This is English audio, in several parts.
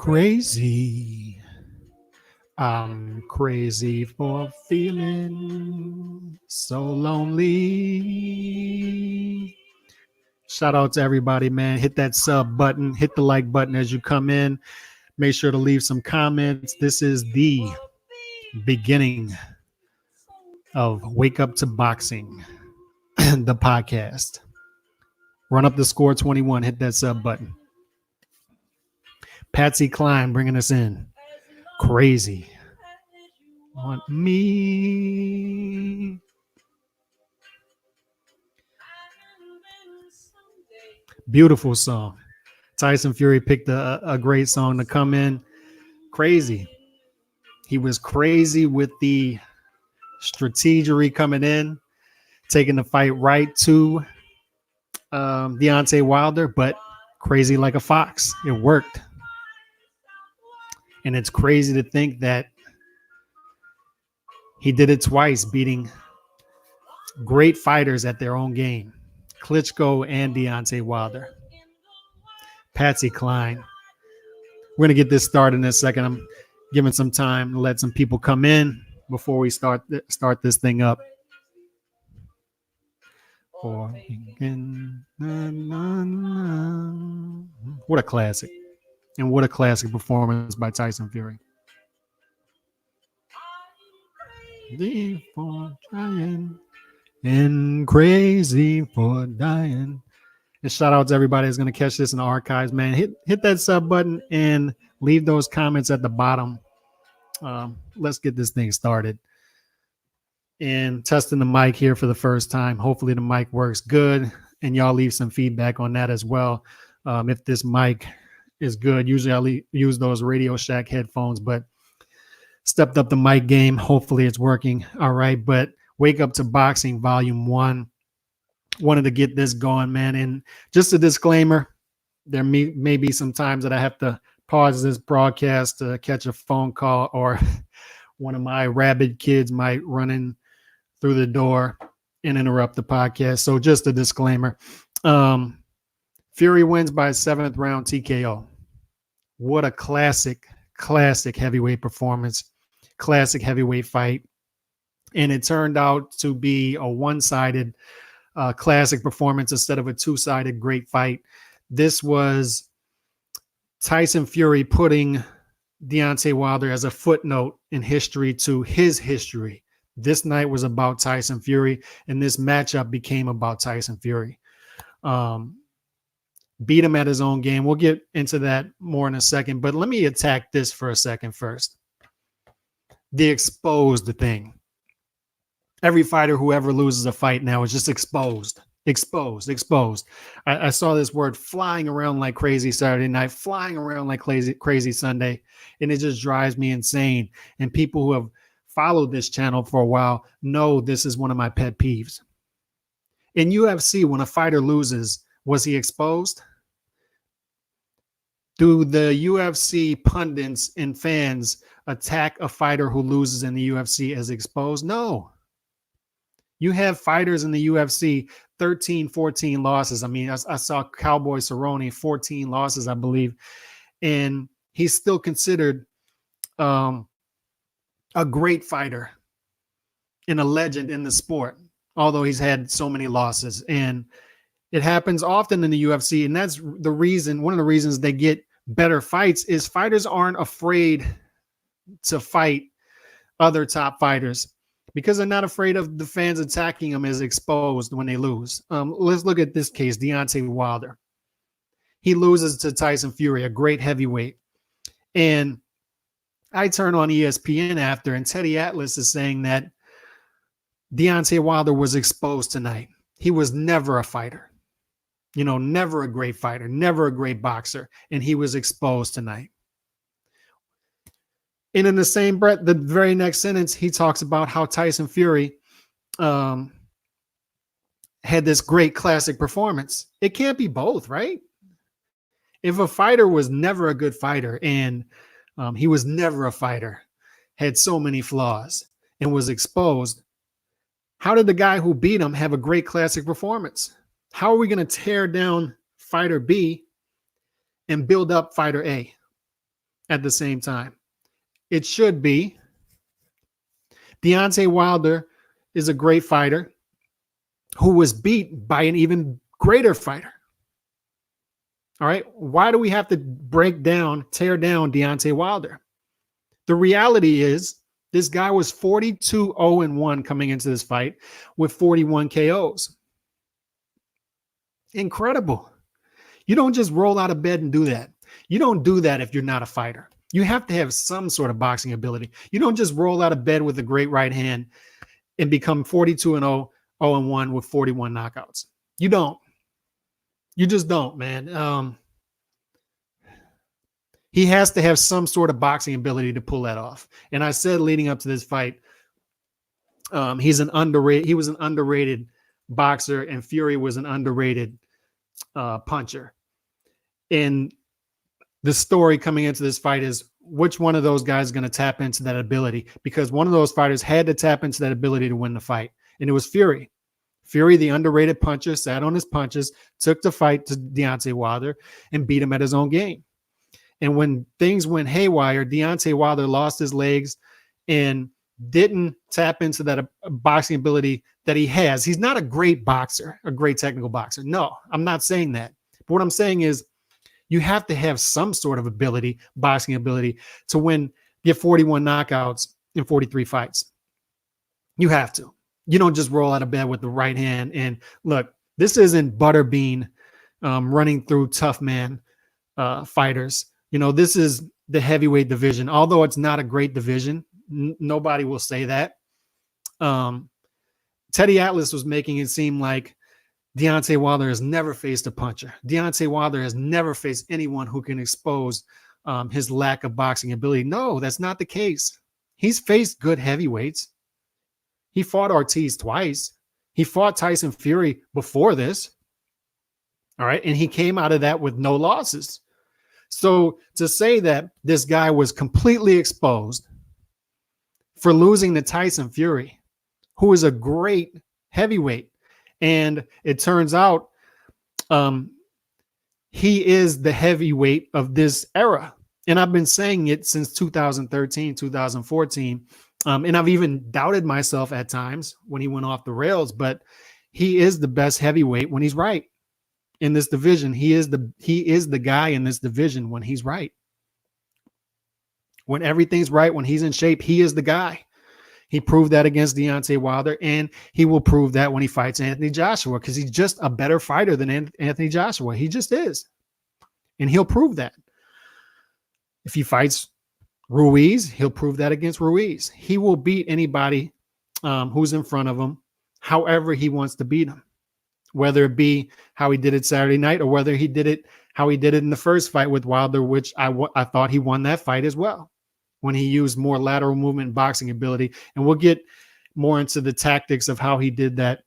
Crazy. I'm crazy for feeling so lonely. Shout out to everybody, man. Hit that sub button, hit the like button as you come in. Make sure to leave some comments. This is the beginning of Wake Up to Boxing, the podcast. Run up the score 21, hit that sub button. Patsy Cline bringing us in. Crazy. Want me. Beautiful song. Tyson Fury picked a great song to come in. Crazy. He was crazy with the strategery coming in, taking the fight right to Deontay Wilder, but crazy like a fox. It worked. And it's crazy to think that he did it twice, beating great fighters at their own game. Klitschko and Deontay Wilder. Patsy Cline. We're going to get this started in a second. I'm giving some time to let some people come in before we start this thing up. What a classic. And what a classic performance by Tyson Fury. For trying and crazy for dying. And shout out to everybody that's going to catch this in the archives, man. Hit that sub button and leave those comments at the bottom. Let's get this thing started. And testing the mic here for the first time. Hopefully the mic works good. And y'all leave some feedback on that as well. If this mic is good, usually I use those Radio Shack headphones, but stepped up the mic game. Hopefully it's working. All right. But Wake Up to Boxing Volume 1. Wanted to get this going, man. And just a disclaimer, there may be some times that I have to pause this broadcast to catch a phone call, or one of my rabid kids might run in through the door and interrupt the podcast. So just a disclaimer. Fury wins by a 7th round TKO. What a classic heavyweight performance, classic heavyweight fight. And it turned out to be a one-sided classic performance instead of a two-sided great fight. This was Tyson Fury putting Deontay Wilder as a footnote in history to his history. This night was about Tyson Fury, and this matchup became about Tyson Fury. Beat him at his own game. We'll get into that more in a second, but let me attack this for a second first. The exposed thing. Every fighter who ever loses a fight now is just exposed. I saw this word flying around like crazy Saturday night, flying around like crazy Sunday, and it just drives me insane. And people who have followed this channel for a while know this is one of my pet peeves. In UFC, when a fighter loses, was he exposed? Do the UFC pundits and fans attack a fighter who loses in the UFC as exposed? No. You have fighters in the UFC, 13, 14 losses. I mean, I saw Cowboy Cerrone, 14 losses, I believe. And he's still considered a great fighter and a legend in the sport, although he's had so many losses. And it happens often in the UFC. And that's the reason, one of the reasons they get better fights is fighters aren't afraid to fight other top fighters, because they're not afraid of the fans attacking them as exposed when they lose. Let's look at this case, Deontay Wilder. He loses to Tyson Fury, a great heavyweight. And I turn on ESPN after, and Teddy Atlas is saying that Deontay Wilder was exposed tonight. He was never a fighter. You know, never a great fighter, never a great boxer. And he was exposed tonight. And in the same breath, the very next sentence, he talks about how Tyson Fury had this great classic performance. It can't be both, right? If a fighter was never a good fighter and he was never a fighter, had so many flaws, and was exposed, how did the guy who beat him have a great classic performance? How are we going to tear down fighter B and build up fighter A? at the same time. It should be. Deontay Wilder is a great fighter who was beat by an even greater fighter. All right. Why do we have to tear down Deontay Wilder? The reality is this guy was 42-0-1 coming into this fight with 41 KOs. Incredible. You don't just roll out of bed and do that. You don't do that if you're not a fighter. You have to have some sort of boxing ability. You don't just roll out of bed with a great right hand and become 42-0, 0-1 with 41 knockouts. You don't. You just don't, man. He has to have some sort of boxing ability to pull that off. And I said leading up to this fight, he was an underrated boxer, and Fury was an underrated puncher. And the story coming into this fight is which one of those guys is going to tap into that ability, because one of those fighters had to tap into that ability to win the fight. And it was Fury. Fury, the underrated puncher, sat on his punches, took the fight to Deontay Wilder and beat him at his own game. And when things went haywire, Deontay Wilder lost his legs and didn't tap into that boxing ability that he has. He's not a great boxer, a great technical boxer. No, I'm not saying that. But what I'm saying is you have to have some sort of ability, boxing ability, to get 41 knockouts in 43 fights. You have to. You don't just roll out of bed with the right hand. And look, this isn't Butterbean running through tough man fighters. You know, this is the heavyweight division. Although it's not a great division, nobody will say that. Teddy Atlas was making it seem like Deontay Wilder has never faced a puncher. Deontay Wilder has never faced anyone who can expose his lack of boxing ability. No, that's not the case. He's faced good heavyweights. He fought Ortiz twice. He fought Tyson Fury before this. All right. And he came out of that with no losses. So to say that this guy was completely exposed for losing to Tyson Fury, who is a great heavyweight, and it turns out he is the heavyweight of this era. And I've been saying it since 2013, 2014. And I've even doubted myself at times when he went off the rails, but he is the best heavyweight when he's right in this division. He is the guy in this division when he's right. When everything's right, when he's in shape, he is the guy. He proved that against Deontay Wilder, and he will prove that when he fights Anthony Joshua, because he's just a better fighter than Anthony Joshua. He just is. And he'll prove that. If he fights Ruiz, he'll prove that against Ruiz. He will beat anybody who's in front of him, however he wants to beat him, whether it be how he did it Saturday night or whether he did it how he did it in the first fight with Wilder, which I thought he won that fight as well, when he used more lateral movement and boxing ability. And we'll get more into the tactics of how he did that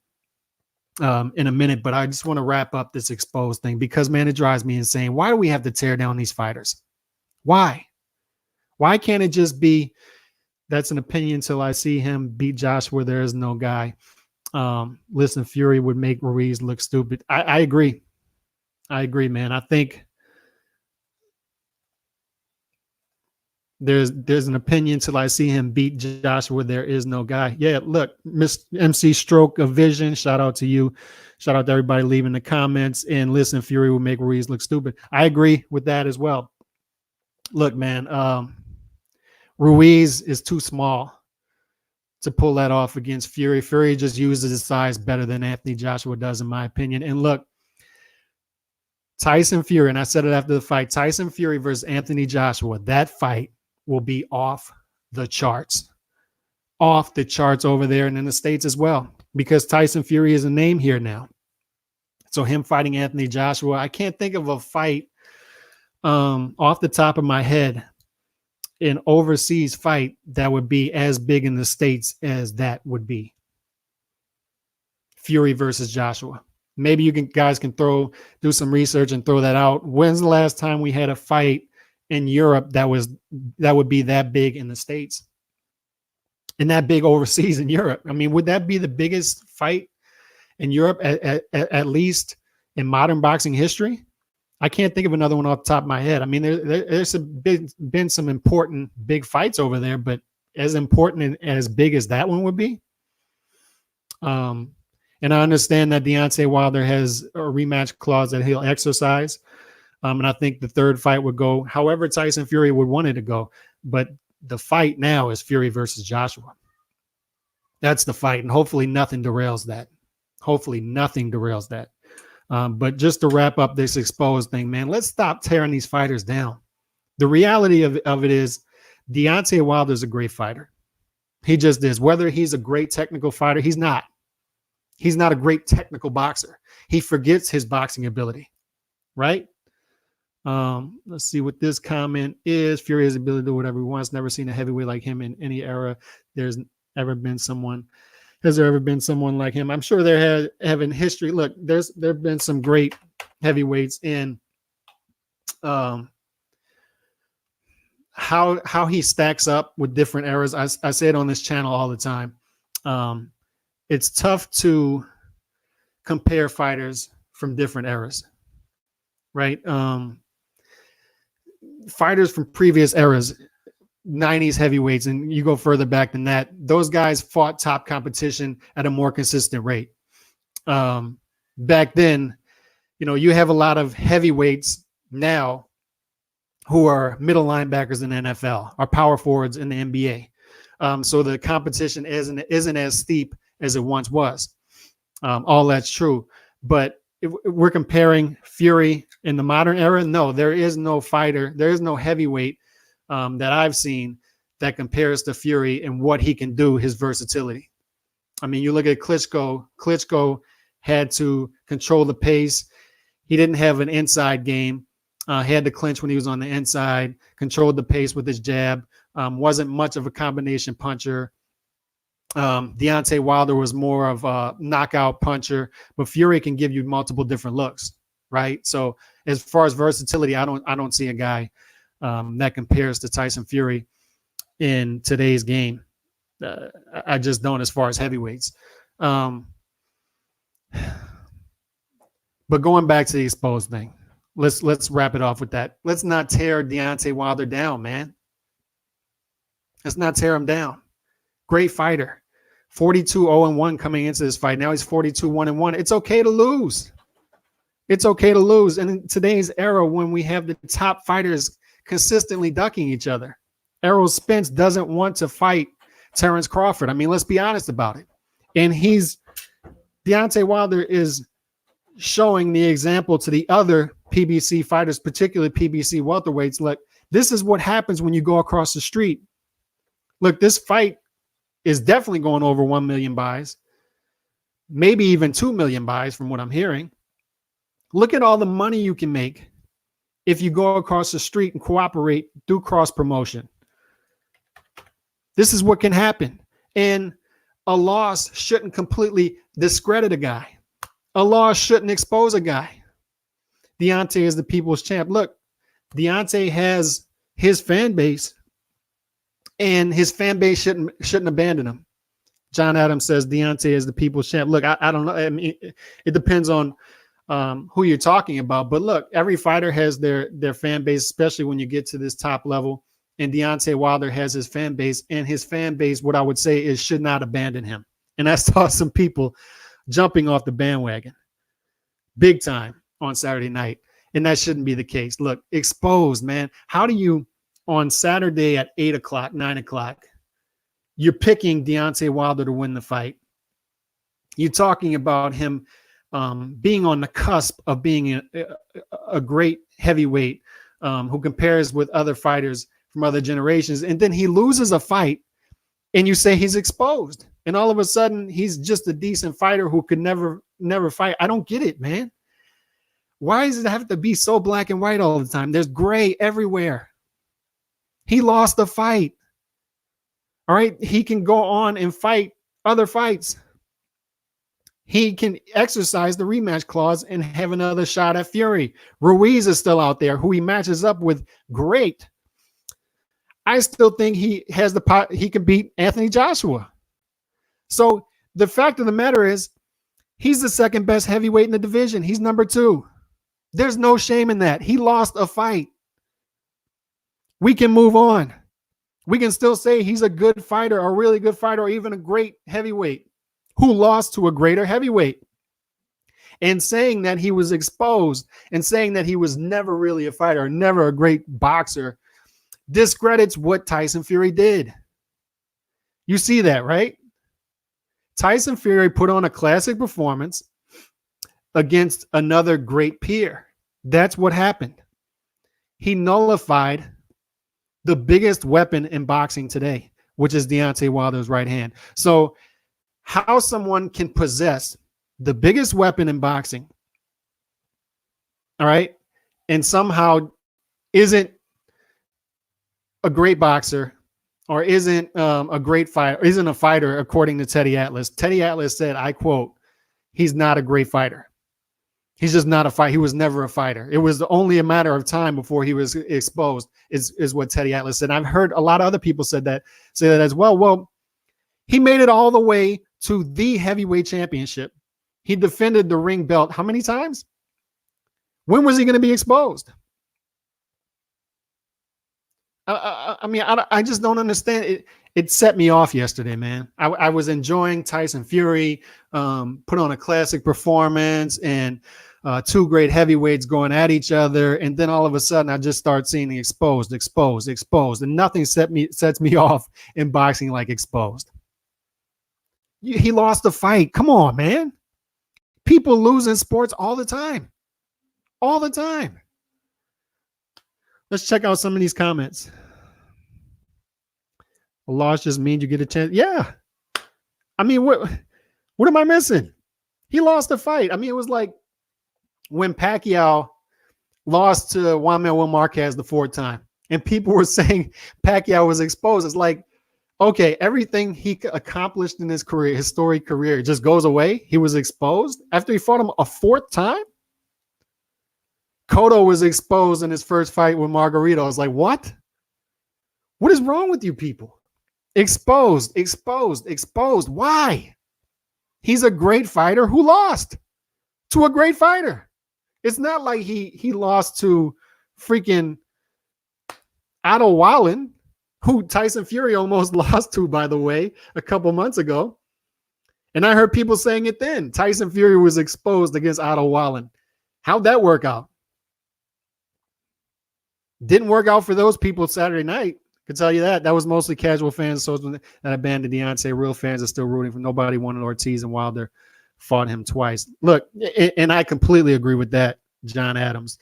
in a minute. But I just want to wrap up this exposed thing because, man, it drives me insane. Why do we have to tear down these fighters? Why? Why can't it just be, that's an opinion till I see him beat Joshua, there is no guy. Listen, Fury would make Ruiz look stupid. I agree. I agree, man. I think there's an opinion till I see him beat Joshua, there is no guy. Yeah, look, Miss MC Stroke of Vision, shout out to you. Shout out to everybody leaving the comments. And listen, Fury would make Ruiz look stupid. I agree with that as well. Look, man, Ruiz is too small to pull that off against Fury. Fury just uses his size better than Anthony Joshua does, in my opinion. And look, Tyson Fury, and I said it after the fight, Tyson Fury versus Anthony Joshua, that fight will be off the charts. Off the charts over there and in the States as well, because Tyson Fury is a name here now. So him fighting Anthony Joshua, I can't think of a fight off the top of my head, an overseas fight that would be as big in the States as that would be. Fury versus Joshua. Maybe you guys can do some research and throw that out. When's the last time we had a fight in Europe that would be that big in the States and that big overseas in Europe? I mean, would that be the biggest fight in Europe, at least in modern boxing history? I can't think of another one off the top of my head. I mean, there's been some important big fights over there, but as important and as big as that one would be. And I understand that Deontay Wilder has a rematch clause that he'll exercise. And I think the third fight would go however Tyson Fury would want it to go. But the fight now is Fury versus Joshua. That's the fight. And hopefully nothing derails that. Hopefully nothing derails that. But just to wrap up this exposed thing, man, let's stop tearing these fighters down. The reality of it is Deontay Wilder is a great fighter. He just is. Whether he's a great technical fighter, he's not. He's not a great technical boxer. He forgets his boxing ability, right? Let's see what this comment is. Fury has the ability to do whatever he wants. Never seen a heavyweight like him in any era. Has there ever been someone like him? I'm sure there have in history. Look, there have been some great heavyweights in how he stacks up with different eras. I say it on this channel all the time. It's tough to compare fighters from different eras, right? Fighters from previous eras, 90s heavyweights, and you go further back than that, those guys fought top competition at a more consistent rate. Back then, you have a lot of heavyweights now who are middle linebackers in the NFL, are power forwards in the NBA. So the competition isn't as steep as it once was. All that's true. But if we're comparing Fury in the modern era, no, there is no fighter, there is no heavyweight that I've seen that compares to Fury and what he can do, his versatility. I mean, you look at Klitschko. Klitschko had to control the pace. He didn't have an inside game. Had to clinch when he was on the inside, controlled the pace with his jab, wasn't much of a combination puncher. Deontay Wilder was more of a knockout puncher, but Fury can give you multiple different looks, right? So as far as versatility, I don't see a guy that compares to Tyson Fury in today's game. I just don't, as far as heavyweights. But going back to the exposed thing, let's wrap it off with that. Let's not tear Deontay Wilder down, man. Let's not tear him down. Great fighter. 42-0-1 coming into this fight. Now he's 42-1-1. It's okay to lose. It's okay to lose. And in today's era, when we have the top fighters consistently ducking each other, Errol Spence doesn't want to fight Terrence Crawford. I mean, let's be honest about it. And Deontay Wilder is showing the example to the other PBC fighters, particularly PBC welterweights. Look, this is what happens when you go across the street. Look, this fight is definitely going over 1 million buys, maybe even 2 million buys from what I'm hearing. Look at all the money you can make if you go across the street and cooperate, do cross promotion. This is what can happen. And a loss shouldn't completely discredit a guy. A loss shouldn't expose a guy. Deontay is the people's champ. Look, Deontay has his fan base, and his fan base shouldn't abandon him. John Adams says Deontay is the people's champ. Look, I don't know. I mean, it depends on who you're talking about. But look, every fighter has their fan base, especially when you get to this top level. And Deontay Wilder has his fan base, and his fan base, what I would say is, should not abandon him. And I saw some people jumping off the bandwagon big time on Saturday night. And that shouldn't be the case. Look, exposed, man. How do you, on Saturday at 8 o'clock, 9 o'clock, you're picking Deontay Wilder to win the fight. You're talking about him being on the cusp of being a great heavyweight who compares with other fighters from other generations. And then he loses a fight and you say he's exposed. And all of a sudden he's just a decent fighter who could never fight. I don't get it, man. Why does it have to be so black and white all the time? There's gray everywhere. He lost the fight. All right. He can go on and fight other fights. He can exercise the rematch clause and have another shot at Fury. Ruiz is still out there, who he matches up with. Great. I still think he has the pot. He can beat Anthony Joshua. So the fact of the matter is, he's the second best heavyweight in the division. He's number 2. There's no shame in that. He lost a fight. We can move on. We can still say he's a good fighter, a really good fighter, or even a great heavyweight who lost to a greater heavyweight. And saying that he was exposed and saying that he was never really a fighter, never a great boxer, discredits what Tyson Fury did. You see that, right? Tyson Fury put on a classic performance against another great peer. That's what happened. He nullified the biggest weapon in boxing today, which is Deontay Wilder's right hand. So how someone can possess the biggest weapon in boxing, all right, and somehow isn't a great boxer or isn't a great fighter, isn't a fighter, according to Teddy Atlas. Teddy Atlas said, I quote, he's not a great fighter. He's just not a fighter. He was never a fighter. It was only a matter of time before he was exposed, is what Teddy Atlas said. I've heard a lot of other people say that as well. Well, he made it all the way to the heavyweight championship. He defended the ring belt how many times? When was he going to be exposed? I just don't understand it. It set me off yesterday, man. I was enjoying Tyson Fury, put on a classic performance, and two great heavyweights going at each other. And then all of a sudden, I just start seeing the exposed. And nothing sets me off in boxing like exposed. He lost the fight. Come on, man. People lose in sports all the time. All the time. Let's check out some of these comments. A loss just means you get a chance. Yeah. I mean, what am I missing? He lost the fight. I mean, it was like when Pacquiao lost to Juan Manuel Marquez the fourth time, and people were saying Pacquiao was exposed. It's like, okay, everything he accomplished in his career, his storied career, just goes away. He was exposed after he fought him a fourth time. Cotto was exposed in his first fight with Margarito. I was like, what? What is wrong with you people? Exposed. Why? He's a great fighter who lost to a great fighter. It's not like he lost to freaking Otto Wallen, who Tyson Fury almost lost to, by the way, a couple months ago. And I heard people saying it then. Tyson Fury was exposed against Otto Wallen. How'd that work out? Didn't work out for those people Saturday night. I can tell you that. That was mostly casual fans so that abandoned Deontay. Real fans are still rooting for. Nobody wanted Ortiz, and Wilder fought him twice. Look, and I completely agree with that, John Adams.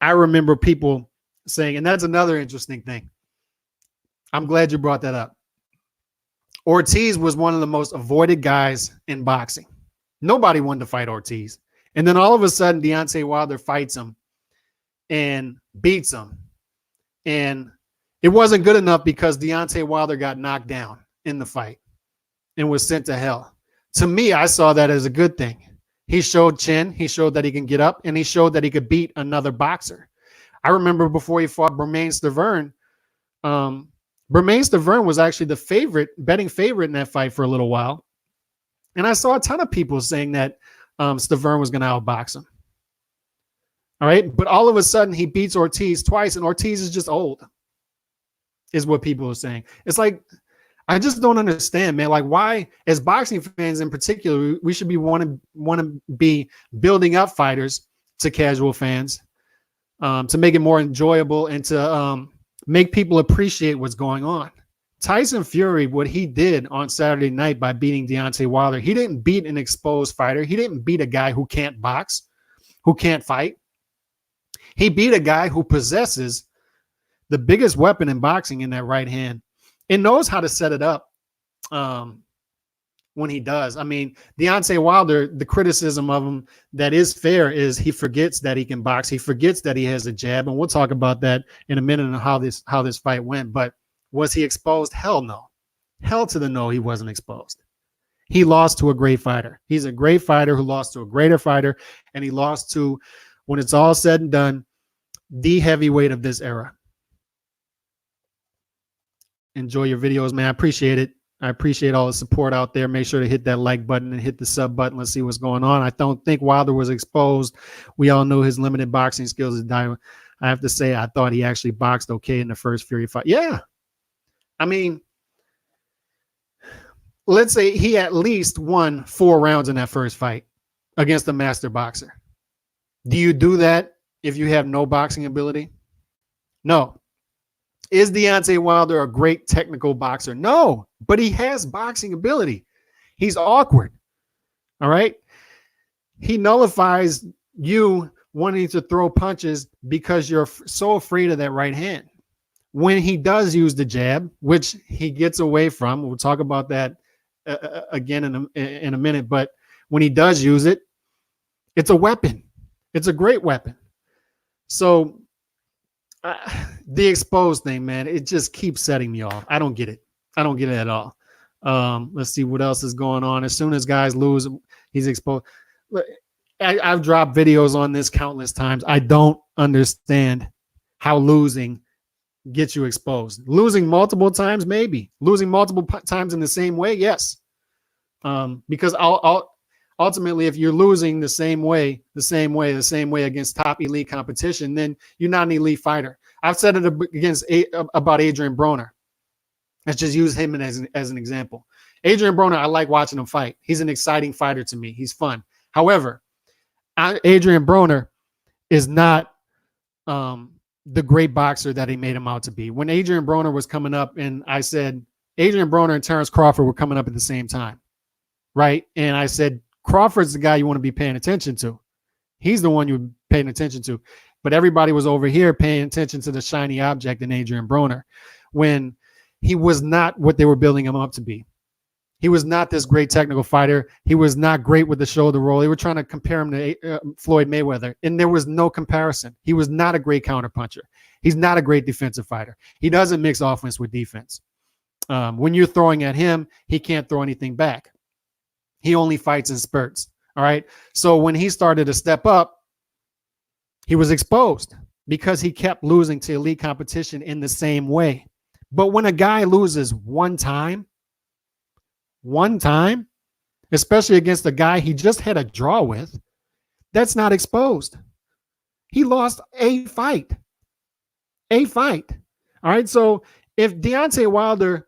I remember people saying, and that's another interesting thing. I'm glad you brought that up. Ortiz was one of the most avoided guys in boxing. Nobody wanted to fight Ortiz. And then all of a sudden, Deontay Wilder fights him and beats him. And it wasn't good enough because Deontay Wilder got knocked down in the fight and was sent to hell. To me, I saw that as a good thing. He showed chin. He showed that he can get up, and he showed that he could beat another boxer. I remember before he fought Bermane Stiverne, Bermane Stiverne was actually the betting favorite in that fight for a little while. And I saw a ton of people saying that Stiverne was going to outbox him. All right. But all of a sudden he beats Ortiz twice, and Ortiz is just old, is what people are saying. It's like, I just don't understand, man. Like, why, as boxing fans in particular, we should be want to be building up fighters to casual fans to make it more enjoyable and to make people appreciate what's going on. Tyson Fury, what he did on Saturday night by beating Deontay Wilder, he didn't beat an exposed fighter. He didn't beat a guy who can't box, who can't fight. He beat a guy who possesses the biggest weapon in boxing in that right hand and knows how to set it up when he does. I mean, Deontay Wilder, the criticism of him that is fair is he forgets that he can box. He forgets that he has a jab, and we'll talk about that in a minute and how this fight went. But was he exposed? Hell no. Hell to the no, he wasn't exposed. He lost to a great fighter. He's a great fighter who lost to a greater fighter, and he lost to, when it's all said and done, the heavyweight of this era. Enjoy your videos, man. I appreciate it. I appreciate all the support out there. Make sure to hit that like button and hit the sub button. Let's see what's going on. I don't think Wilder was exposed. We all know his limited boxing skills at Diamond. I have to say, I thought he actually boxed okay in the first Fury fight. Yeah. I mean, let's say he at least won 4 rounds in that first fight against a master boxer. Do you do that if you have no boxing ability? No. Is Deontay Wilder a great technical boxer? No, but he has boxing ability. He's awkward. All right. He nullifies you wanting to throw punches because you're so afraid of that right hand. When he does use the jab, which he gets away from, we'll talk about that again in a minute. But when he does use it, it's a weapon. It's a great weapon. So the exposed thing, man, it just keeps setting me off. I don't get it. I don't get it at all. Let's see what else is going on. As soon as guys lose, he's exposed. I've dropped videos on this countless times. I don't understand how losing gets you exposed. Losing multiple times, maybe. Losing multiple times in the same way, yes. Because ultimately, if you're losing the same way against top elite competition, then you're not an elite fighter. I've said it about Adrian Broner. Let's just use him as an example. Adrian Broner, I like watching him fight. He's an exciting fighter to me. He's fun. However, Adrian Broner is not the great boxer that he made him out to be. When Adrian Broner was coming up, and I said Adrian Broner and Terrence Crawford were coming up at the same time, right? And I said, Crawford's the guy you want to be paying attention to. He's the one you're paying attention to. But everybody was over here paying attention to the shiny object in Adrian Broner when he was not what they were building him up to be. He was not this great technical fighter. He was not great with the shoulder roll. They were trying to compare him to Floyd Mayweather, and there was no comparison. He was not a great counterpuncher. He's not a great defensive fighter. He doesn't mix offense with defense. When you're throwing at him, he can't throw anything back. He only fights in spurts. All right. So when he started to step up, he was exposed because he kept losing to elite competition in the same way. But when a guy loses one time, especially against a guy he just had a draw with, that's not exposed. He lost a fight. All right. So if Deontay Wilder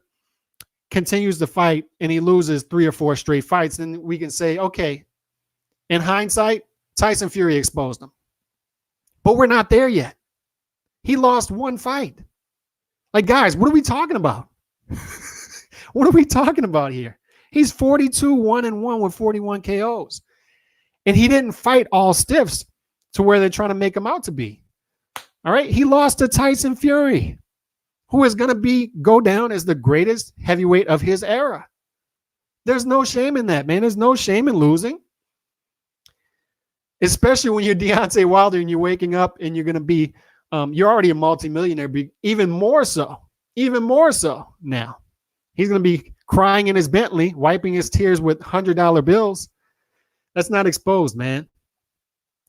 continues to fight and he loses 3 or 4 straight fights, then we can say, okay, in hindsight, Tyson Fury exposed him. But we're not there yet. He lost 1 fight. Like, guys, what are we talking about? What are we talking about here? He's 42-1-1 with 41 KOs. And he didn't fight all stiffs to where they're trying to make him out to be. All right. He lost to Tyson Fury, who is going to go down as the greatest heavyweight of his era. There's no shame in that, man. There's no shame in losing. Especially when you're Deontay Wilder and you're waking up and you're going to be, you're already a multimillionaire, even more so now. He's going to be crying in his Bentley, wiping his tears with $100 bills. That's not exposed, man.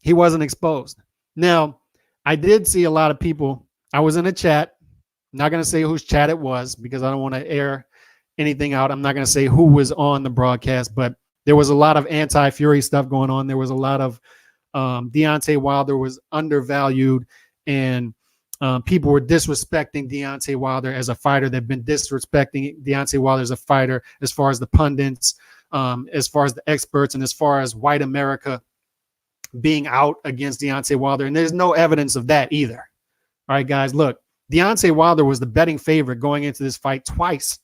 He wasn't exposed. Now, I did see a lot of people. I was in a chat. I'm not going to say whose chat it was because I don't want to air anything out. I'm not going to say who was on the broadcast, but there was a lot of anti-Fury stuff going on. There was a lot of Deontay Wilder was undervalued, and people were disrespecting Deontay Wilder as a fighter. They've been disrespecting Deontay Wilder as a fighter as far as the pundits, as far as the experts, and as far as white America being out against Deontay Wilder. And there's no evidence of that either. All right, guys, look, Deontay Wilder was the betting favorite going into this fight twice.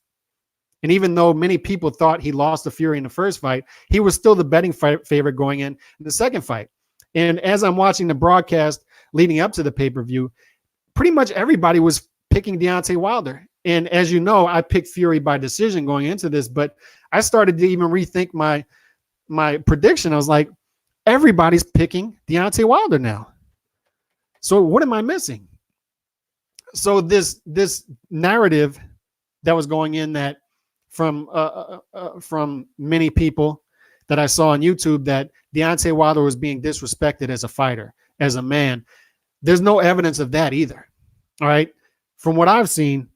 And even though many people thought he lost to Fury in the first fight, he was still the betting favorite going in the second fight. And as I'm watching the broadcast leading up to the pay-per-view, pretty much everybody was picking Deontay Wilder. And as you know, I picked Fury by decision going into this, but I started to even rethink my prediction. I was like, everybody's picking Deontay Wilder now. So what am I missing? So this narrative that was going in that from many people that I saw on YouTube that Deontay Wilder was being disrespected as a fighter, as a man. There's no evidence of that either. All right. From what I've seen,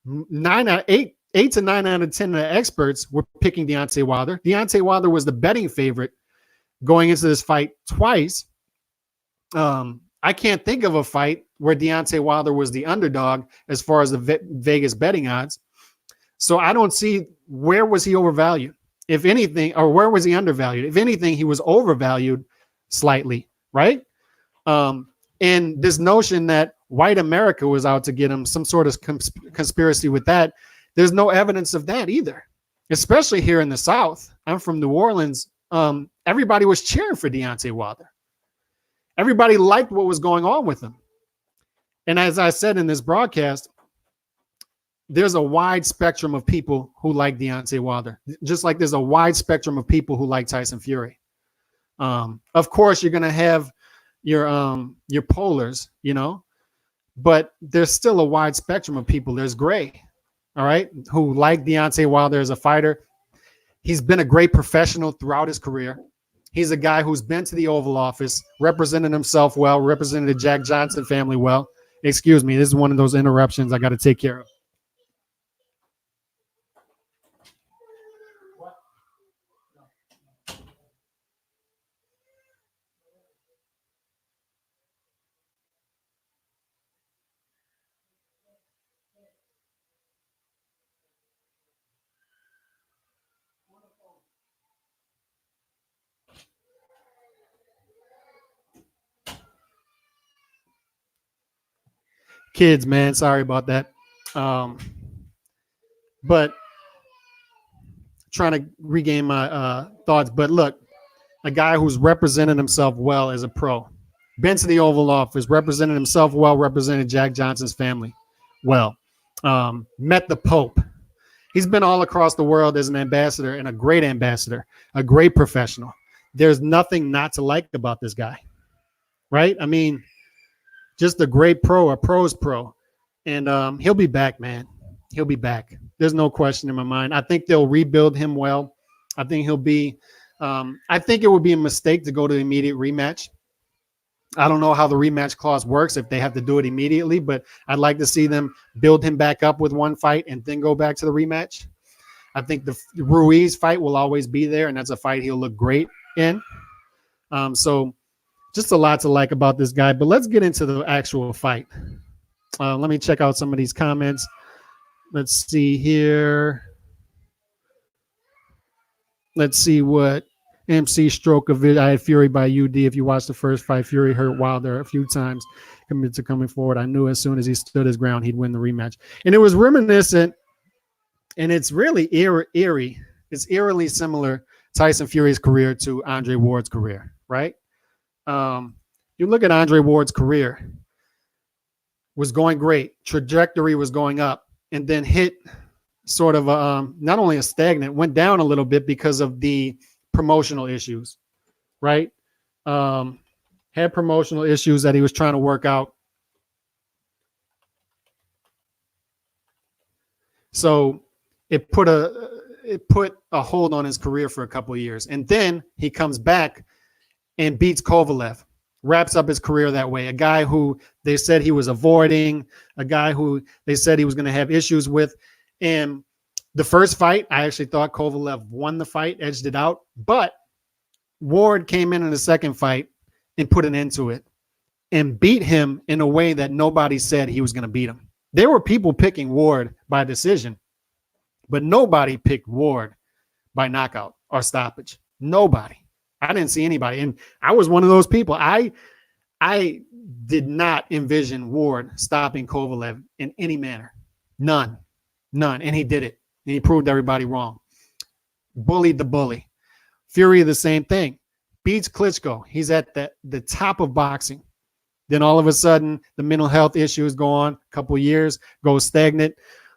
8 8 to 9 out of 10 of the experts were picking Deontay Wilder. Deontay Wilder was the betting favorite going into this fight twice. I can't think of a fight where Deontay Wilder was the underdog as far as the Vegas betting odds. So I don't see, where was he overvalued, if anything, or where was he undervalued? If anything, he was overvalued slightly, right? And this notion that white America was out to get him, some sort of conspiracy with that, there's no evidence of that either, especially here in the South. I'm from New Orleans. Everybody was cheering for Deontay Wilder. Everybody liked what was going on with him. And as I said in this broadcast, there's a wide spectrum of people who like Deontay Wilder, just like there's a wide spectrum of people who like Tyson Fury. Of course, you're going to have your polars, you know, but there's still a wide spectrum of people. There's gray, all right, who like Deontay Wilder as a fighter. He's been a great professional throughout his career. He's a guy who's been to the Oval Office, represented himself well, represented the Jack Johnson family well. Excuse me, this is one of those interruptions I got to take care of. Kids, man, sorry about that. But trying to regain my thoughts. But look, a guy who's represented himself well as a pro, been to the Oval Office, represented himself well, represented Jack Johnson's family well, met the Pope. He's been all across the world as an ambassador, and a great professional. There's nothing not to like about this guy, right? I mean, just a great pro, a pro's pro. And he'll be back, man. He'll be back. There's no question in my mind. I think they'll rebuild him well. I think he'll be I think it would be a mistake to go to the immediate rematch. I don't know how the rematch clause works, if they have to do it immediately, but I'd like to see them build him back up with one fight and then go back to the rematch. I think the Ruiz fight will always be there, and that's a fight he'll look great in. So just a lot to like about this guy, but let's get into the actual fight. Let me check out some of these comments. Let's see here. Let's see what MC Stroke of it. I had Fury by UD. If you watch the first fight, Fury hurt Wilder a few times committed to coming forward. I knew as soon as he stood his ground, he'd win the rematch. And it was reminiscent, and it's really eerie. It's eerily similar, Tyson Fury's career to Andre Ward's career, right? You look at Andre Ward's career, was going great. Trajectory was going up, and then hit sort of not only a stagnant, went down a little bit because of the promotional issues, right? Had promotional issues that he was trying to work out. So it put a hold on his career for a couple of years. And then he comes back and beats Kovalev, wraps up his career that way. A guy who they said he was avoiding, a guy who they said he was going to have issues with. And the first fight, I actually thought Kovalev won the fight, edged it out. But Ward came in the second fight and put an end to it and beat him in a way that nobody said he was going to beat him. There were people picking Ward by decision, but nobody picked Ward by knockout or stoppage. Nobody. I didn't see anybody. And I was one of those people. I did not envision Ward stopping Kovalev in any manner. None. And he did it. And he proved everybody wrong. Bullied the bully. Fury, the same thing. Beats Klitschko. He's at the top of boxing. Then all of a sudden, the mental health issues go on. A couple of years, goes stagnant.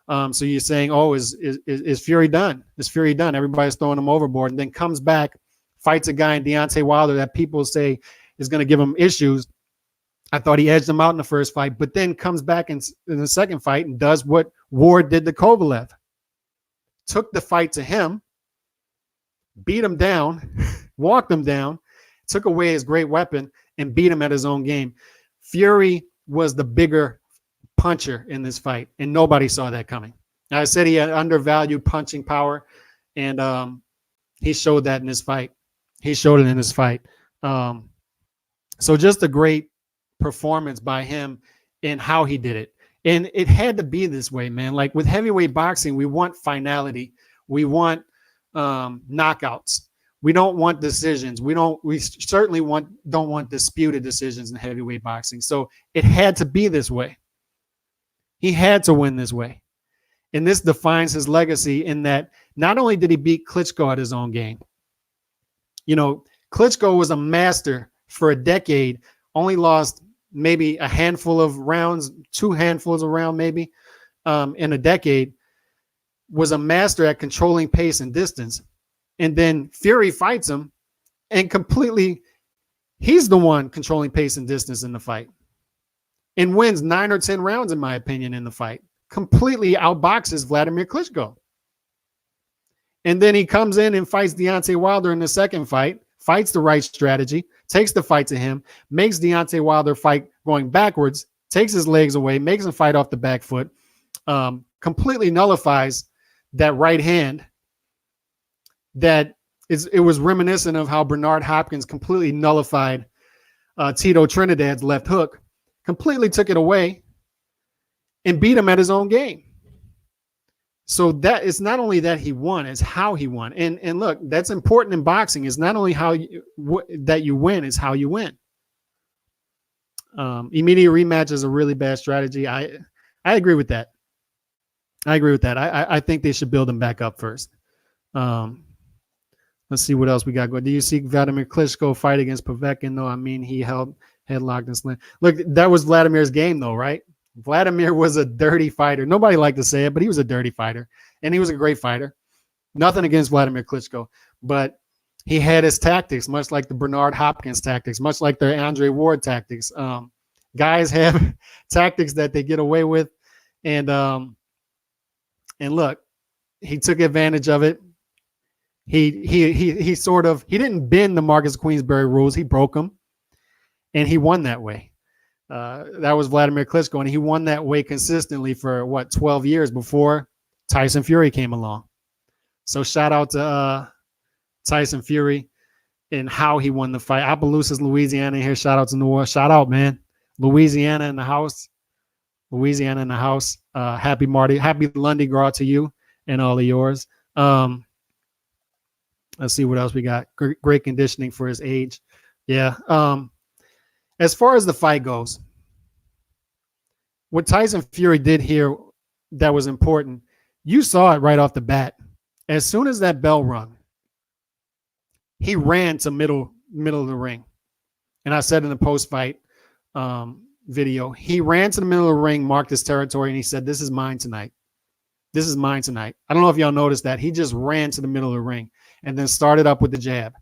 So you're saying, oh, is Fury done? Is Fury done? Everybody's throwing him overboard. And then comes back, fights a guy in Deontay Wilder that people say is going to give him issues. I thought he edged him out in the first fight, but then comes back in the second fight and does what Ward did to Kovalev. Took the fight to him, beat him down, walked him down, took away his great weapon, and beat him at his own game. Fury was the bigger puncher in this fight, and nobody saw that coming. I said he had undervalued punching power, and he showed that in his fight. He showed it in his fight. So just a great performance by him in how he did it. And it had to be this way, man. Like with heavyweight boxing, we want finality. We want knockouts. We don't want decisions. We certainly don't want disputed decisions in heavyweight boxing. So it had to be this way. He had to win this way. And this defines his legacy in that not only did he beat Klitschko at his own game, you know, Klitschko was a master for a decade, only lost maybe a handful of rounds, 2 handfuls of rounds maybe in a decade, was a master at controlling pace and distance. And then Fury fights him and completely, he's the one controlling pace and distance in the fight and wins 9 or 10 rounds, in my opinion, in the fight. Completely outboxes Vladimir Klitschko. And then he comes in and fights Deontay Wilder in the second fight, fights the right strategy, takes the fight to him, makes Deontay Wilder fight going backwards, takes his legs away, makes him fight off the back foot, completely nullifies that right hand that it was reminiscent of how Bernard Hopkins completely nullified Tito Trinidad's left hook, completely took it away and beat him at his own game. So that it's not only that he won, it's how he won. And look, that's important in boxing. It's not only how that you win, it's how you win. Immediate rematch is a really bad strategy. I agree with that. I think they should build him back up first. Let's see what else we got going. Do you see Vladimir Klitschko fight against Povetkin? No, I mean, he headlocked and slammed. Look, that was Vladimir's game, though, right? Vladimir was a dirty fighter. Nobody liked to say it, but he was a dirty fighter, and he was a great fighter. Nothing against Vladimir Klitschko, but he had his tactics, much like the Bernard Hopkins tactics, much like the Andre Ward tactics. Guys have tactics that they get away with, and look, he took advantage of it. He sort of, he didn't bend the Marcus Queensberry rules. He broke them, and he won that way. That was Vladimir Klitschko, and he won that way consistently for 12 years before Tyson Fury came along. So shout out to Tyson Fury and how he won the fight. Opelousas, Louisiana here. Shout out to New Orleans. Shout out, man. Louisiana in the house. Louisiana in the house. Happy Lundi Gras to you and all of yours. Let's see what else we got. Great conditioning for his age. Yeah. As far as the fight goes, what Tyson Fury did here that was important, you saw it right off the bat. As soon as that bell rung, he ran to middle of the ring. And I said in the post-fight video, he ran to the middle of the ring, marked his territory, and he said, "This is mine tonight. This is mine tonight." I don't know if y'all noticed that. He just ran to the middle of the ring and then started up with the jab.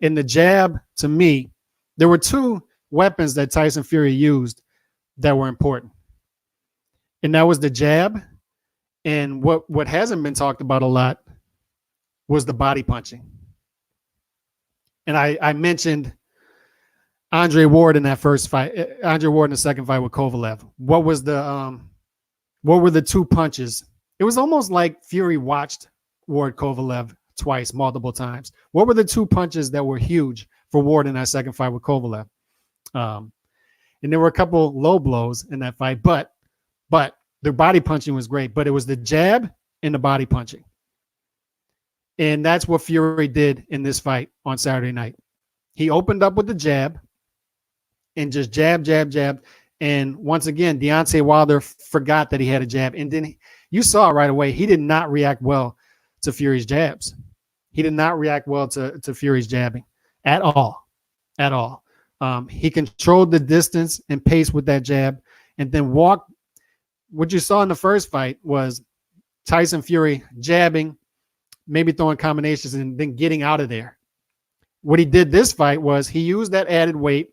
And the jab, to me, there were 2 weapons that Tyson Fury used that were important. And that was the jab. And what hasn't been talked about a lot was the body punching. And I mentioned Andre Ward in that first fight, Andre Ward in the second fight with Kovalev. What were the 2 punches? It was almost like Fury watched Ward Kovalev twice, multiple times. What were the 2 punches that were huge for Ward in that second fight with Kovalev? And there were a couple low blows in that fight, but the body punching was great. But it was the jab and the body punching. And that's what Fury did in this fight on Saturday night. He opened up with the jab and just jab. And once again, Deontay Wilder forgot that he had a jab. And then you saw it right away. He did not react well to Fury's jabs. He did not react well to Fury's jabbing at all. At all. He controlled the distance and pace with that jab and then walked. What you saw in the first fight was Tyson Fury jabbing, maybe throwing combinations and then getting out of there. What he did this fight was he used that added weight.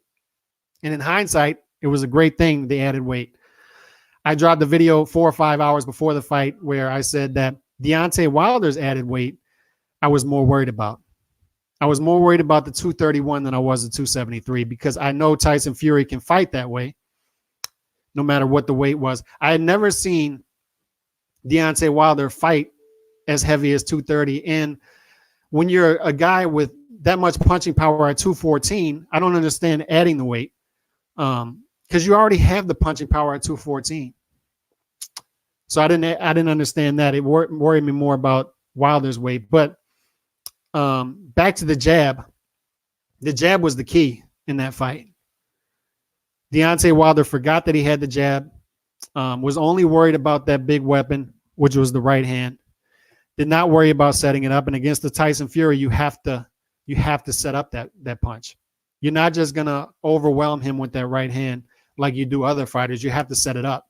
And in hindsight, it was a great thing, the added weight. I dropped the video 4 or 5 hours before the fight where I said that Deontay Wilder's added weight, I was more worried about. I was more worried about the 231 than I was the 273 because I know Tyson Fury can fight that way no matter what the weight was. I had never seen Deontay Wilder fight as heavy as 230. And when you're a guy with that much punching power at 214, I don't understand adding the weight, because you already have the punching power at 214. So I didn't understand that. It worried me more about Wilder's weight. But back to the jab. The jab was the key in that fight. Deontay Wilder forgot that he had the jab, was only worried about that big weapon, which was the right hand. Did not worry about setting it up. And against the Tyson Fury, you have to set up that punch. You're not just going to overwhelm him with that right hand like you do other fighters. You have to set it up.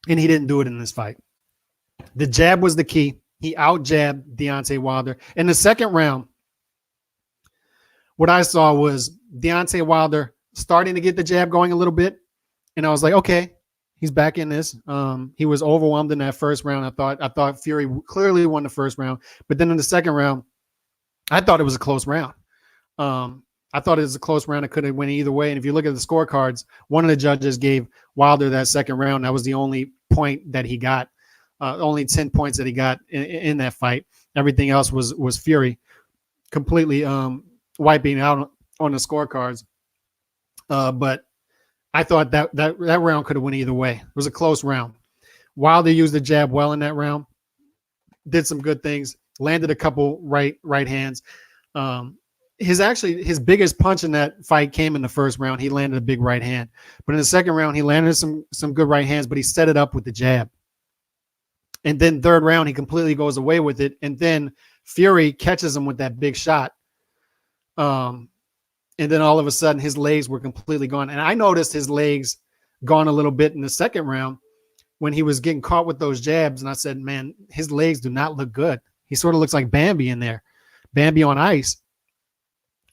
And he didn't do it in this fight. The jab was the key. He out-jabbed Deontay Wilder. In the second round, what I saw was Deontay Wilder starting to get the jab going a little bit. And I was like, okay, he's back in this. He was overwhelmed in that first round. I thought Fury clearly won the first round. But then in the second round, I thought it was a close round. I thought it was a close round. It could have went either way. And if you look at the scorecards, one of the judges gave Wilder that second round. That was the only point that he got, only 10 points that he got in that fight. Everything else was Fury completely wiping out on the scorecards. But I thought that round could have went either way. It was a close round. Wilder used the jab well in that round, did some good things, landed a couple right hands. His biggest punch in that fight came in the first round. He landed a big right hand. But in the second round, he landed some good right hands, but he set it up with the jab. And then third round, he completely goes away with it. And then Fury catches him with that big shot. And then all of a sudden, his legs were completely gone. And I noticed his legs gone a little bit in the second round when he was getting caught with those jabs. And I said, man, his legs do not look good. He sort of looks like Bambi in there, Bambi on ice.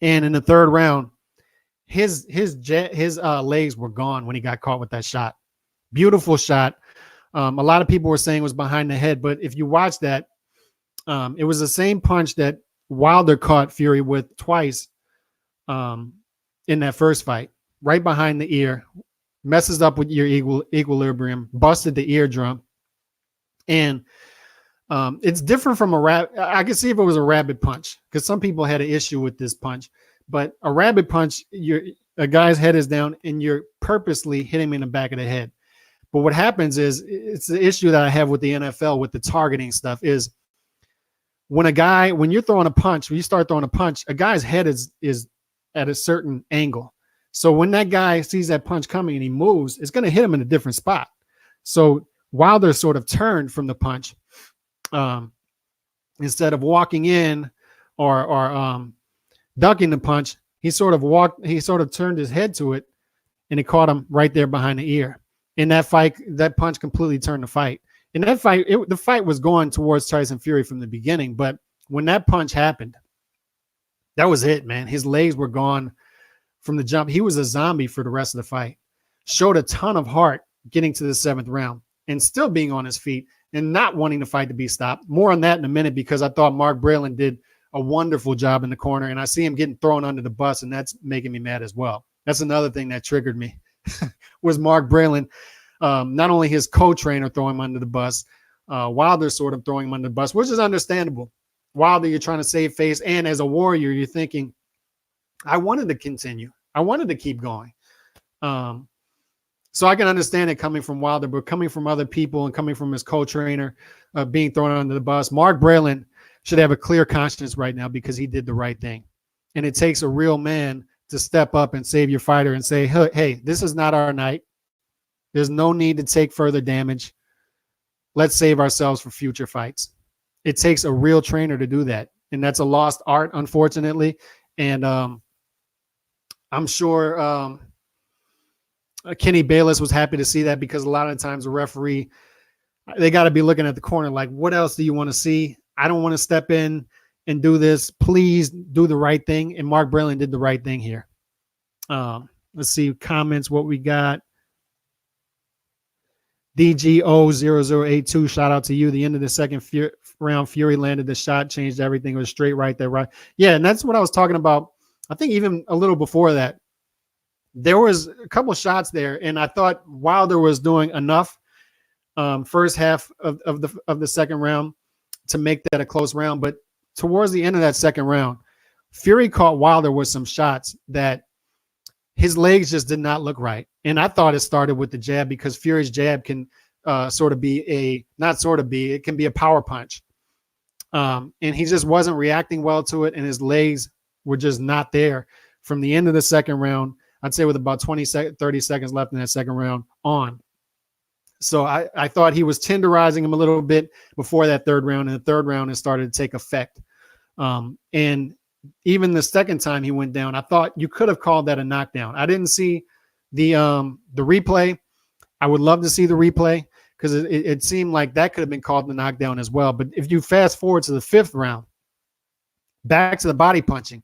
And in the third round, his legs were gone when he got caught with that shot. Beautiful shot. A lot of people were saying it was behind the head, but if you watch that, it was the same punch that Wilder caught Fury with twice in that first fight, right behind the ear, messes up with your equilibrium, busted the eardrum. And it's different from a rabbit. I could see if it was a rabbit punch, because some people had an issue with this punch. But a rabbit punch, a guy's head is down and you're purposely hitting him in the back of the head. But what happens is, it's the issue that I have with the NFL with the targeting stuff, is when you're throwing a punch, when you start throwing a punch, a guy's head is at a certain angle. So when that guy sees that punch coming and he moves, it's going to hit him in a different spot. So Wilder sort of turned from the punch. Instead of walking in or ducking the punch, he sort of turned his head to it, and it caught him right there behind the ear. In that fight, that punch completely turned the fight. In that fight, the fight was going towards Tyson Fury from the beginning, but when that punch happened, that was it, man. His legs were gone from the jump. He was a zombie for the rest of the fight. Showed a ton of heart getting to the seventh round and still being on his feet and not wanting the fight to be stopped. More on that in a minute, because I thought Mark Breland did a wonderful job in the corner, and I see him getting thrown under the bus, and that's making me mad as well. That's another thing that triggered me was Mark Breland, not only his co-trainer throwing him under the bus, Wilder sort of throwing him under the bus, which is understandable. Wilder, you're trying to save face, and as a warrior, you're thinking, I wanted to continue. I wanted to keep going. So I can understand it coming from Wilder, but coming from other people and coming from his co-trainer, being thrown under the bus, Mark Breland should have a clear conscience right now, because he did the right thing. And it takes a real man to step up and save your fighter and say, hey, this is not our night. There's no need to take further damage. Let's save ourselves for future fights. It takes a real trainer to do that. And that's a lost art, unfortunately. And I'm sure Kenny Bayless was happy to see that, because a lot of times a referee, they got to be looking at the corner like, what else do you want to see? I don't want to step in and do this. Please do the right thing. And Mark Breland did the right thing here. Let's see comments, what we got. DGO0082, shout out to you. The end of the second round, Fury landed the shot, changed everything. It was straight right there, right? Yeah, and that's what I was talking about. I think even a little before that, there was a couple shots there, and I thought Wilder was doing enough first half of the second round to make that a close round. But towards the end of that second round, Fury caught Wilder with some shots that his legs just did not look right. And I thought it started with the jab, because Fury's jab can it can be a power punch. And he just wasn't reacting well to it, and his legs were just not there from the end of the second round. I'd say with about 30 seconds left in that second round on. So I thought he was tenderizing him a little bit before that third round. And the third round, it started to take effect. And even the second time he went down, I thought you could have called that a knockdown. I didn't see the replay. I would love to see the replay, because it seemed like that could have been called the knockdown as well. But if you fast forward to the fifth round, back to the body punching,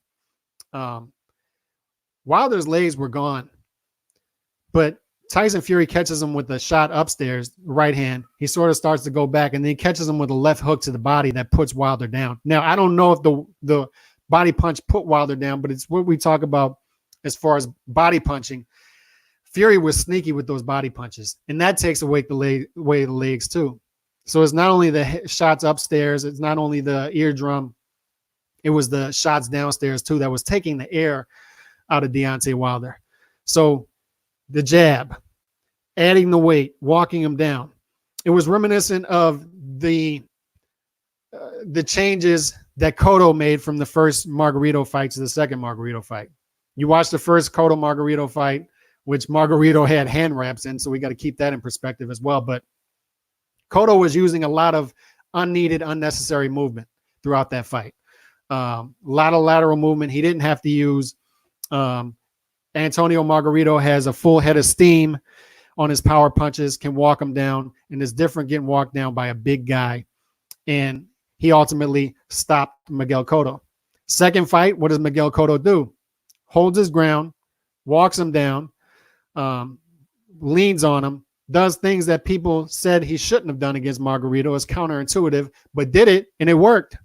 Wilder's legs were gone, but Tyson Fury catches him with a shot upstairs, right hand. He sort of starts to go back, and then he catches him with a left hook to the body that puts Wilder down. Now, I don't know if the body punch put Wilder down, but it's what we talk about as far as body punching. Fury was sneaky with those body punches, and that takes away the legs too. So it's not only the shots upstairs, it's not only the eardrum, it was the shots downstairs too that was taking the air out of Deontay Wilder. So the jab, adding the weight, walking him down. It was reminiscent of the changes that Cotto made from the first Margarito fight to the second Margarito fight. You watch the first Cotto Margarito fight, which Margarito had hand wraps in, so we got to keep that in perspective as well. But Cotto was using a lot of unneeded, unnecessary movement throughout that fight. A lot of lateral movement. He didn't have to use. Antonio Margarito has a full head of steam on his power punches, can walk him down, and it's different getting walked down by a big guy. And he ultimately stopped Miguel Cotto. Second fight, what does Miguel Cotto do? Holds his ground, walks him down, leans on him, does things that people said he shouldn't have done against Margarito. It's counterintuitive, but did it, and it worked.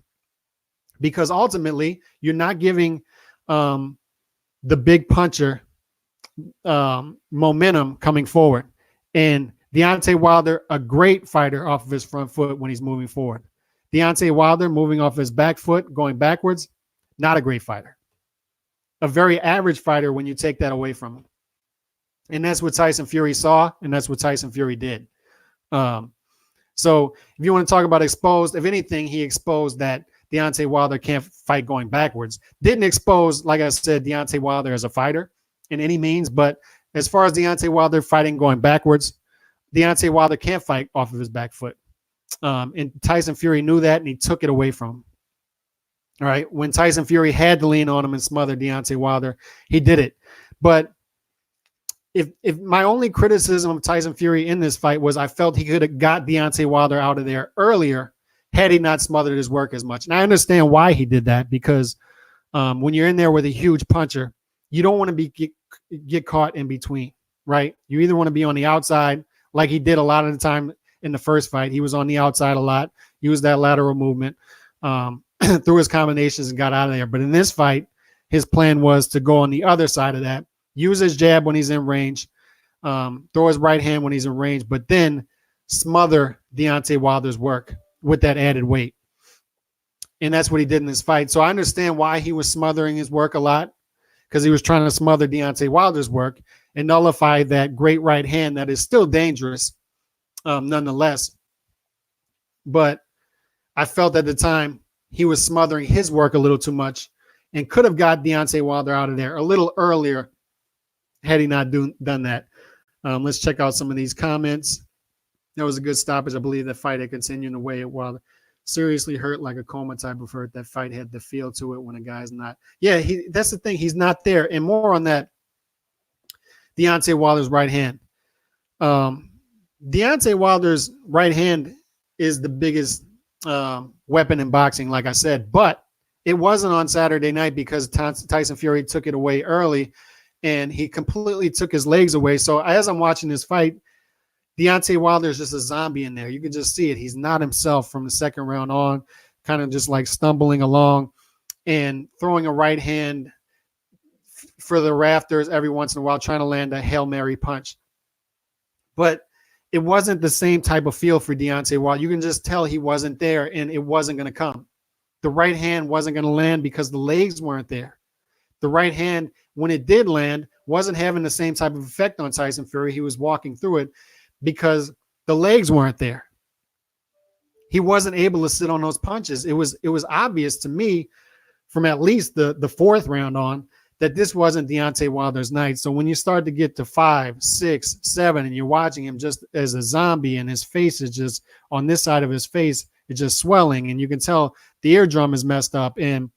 Because ultimately, you're not giving the big puncher momentum coming forward. And Deontay Wilder, a great fighter off of his front foot when he's moving forward. Deontay Wilder moving off his back foot, going backwards, not a great fighter. A very average fighter when you take that away from him. And that's what Tyson Fury saw, and that's what Tyson Fury did. So if you want to talk about exposed, if anything, he exposed that Deontay Wilder can't fight going backwards. Didn't expose, like I said, Deontay Wilder as a fighter in any means, but as far as Deontay Wilder fighting going backwards, Deontay Wilder can't fight off of his back foot. And Tyson Fury knew that, and he took it away from him. All right. When Tyson Fury had to lean on him and smother Deontay Wilder, he did it. But if my only criticism of Tyson Fury in this fight was I felt he could have got Deontay Wilder out of there earlier had he not smothered his work as much. And I understand why he did that, because when you're in there with a huge puncher, you don't want to get caught in between, right? You either want to be on the outside, like he did a lot of the time in the first fight. He was on the outside a lot, used that lateral movement, threw his combinations and got out of there. But in this fight, his plan was to go on the other side of that, use his jab when he's in range, throw his right hand when he's in range, but then smother Deontay Wilder's work with that added weight. And that's what he did in this fight. So I understand why he was smothering his work a lot, because he was trying to smother Deontay Wilder's work and nullify that great right hand that is still dangerous nonetheless. But I felt at the time he was smothering his work a little too much and could have got Deontay Wilder out of there a little earlier had he not done that. Let's check out some of these comments. That was a good stoppage. I believe that fight had continued in a way while seriously hurt, like a coma type of hurt. That fight had the feel to it when a guy's not. Yeah, that's the thing. He's not there. And more on that, Deontay Wilder's right hand. Deontay Wilder's right hand is the biggest weapon in boxing, like I said. But it wasn't on Saturday night because Tyson Fury took it away early, and he completely took his legs away. So as I'm watching this fight, Deontay Wilder is just a zombie in there. You can just see it. He's not himself from the second round on, kind of just like stumbling along and throwing a right hand for the rafters every once in a while, trying to land a Hail Mary punch. But it wasn't the same type of feel for Deontay Wilder. You can just tell he wasn't there, and it wasn't going to come. The right hand wasn't going to land because the legs weren't there. The right hand, when it did land, wasn't having the same type of effect on Tyson Fury. He was walking through it because the legs weren't there. He wasn't able to sit on those punches. It was obvious to me from at least the fourth round on that this wasn't Deontay Wilder's night. So when you start to get to 5, 6, 7, and you're watching him just as a zombie, and his face is just on this side of his face, it's just swelling, and you can tell the eardrum is messed up, and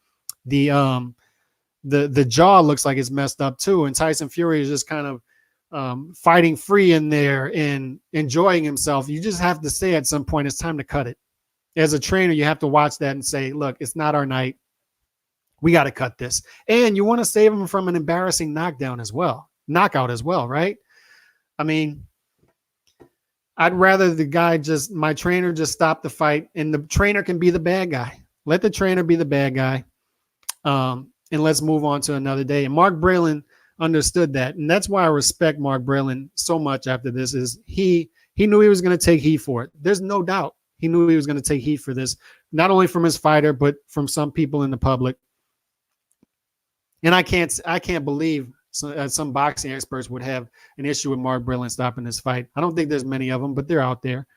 the jaw looks like it's messed up too. And Tyson Fury is just kind of fighting free in there and enjoying himself. You just have to say at some point, it's time to cut it. As a trainer, you have to watch that and say, look, it's not our night. We got to cut this. And you want to save him from an embarrassing knockout as well, right? I mean, I'd rather the guy my trainer just stop the fight, and the trainer can be the bad guy. Let the trainer be the bad guy. And let's move on to another day. And Mark Breland understood that. And that's why I respect Mark Breland so much after this is he knew he was going to take heat for it. There's no doubt. He knew he was going to take heat for this, not only from his fighter, but from some people in the public. And I can't believe some boxing experts would have an issue with Mark Breland stopping this fight. I don't think there's many of them, but they're out there.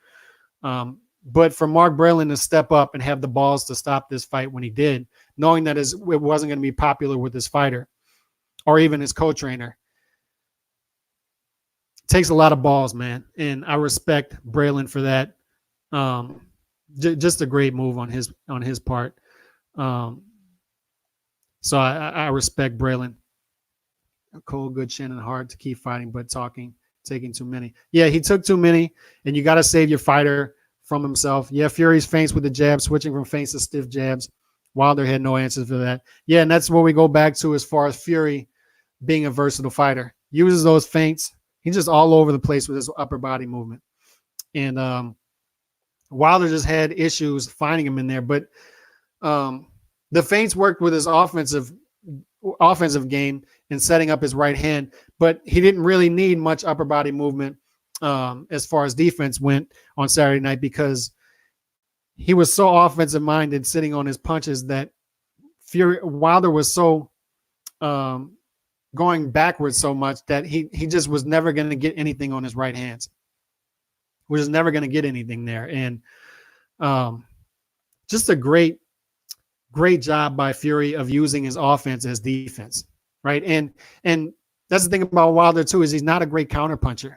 But for Mark Breland to step up and have the balls to stop this fight when he did, knowing that it wasn't going to be popular with his fighter or even his co-trainer, takes a lot of balls, man. And I respect Breland for that. Just a great move on his part. So I respect Breland. Cold, good chin, and hard to keep fighting, but taking too many. Yeah, he took too many, and you got to save your fighter from himself. Yeah, Fury's feints with the jab, switching from feints to stiff jabs. Wilder had no answers for that. Yeah, and that's what we go back to as far as Fury being a versatile fighter. Uses those feints. He's just all over the place with his upper body movement. And Wilder just had issues finding him in there, but the feints worked with his offensive game and setting up his right hand, but he didn't really need much upper body movement as far as defense went on Saturday night because he was so offensive minded sitting on his punches that Wilder was so going backwards so much that he just was never going to get anything on his right hands. Was never going to get anything there. And just a great job by Fury of using his offense as defense, right? And that's the thing about Wilder too, is he's not a great counterpuncher.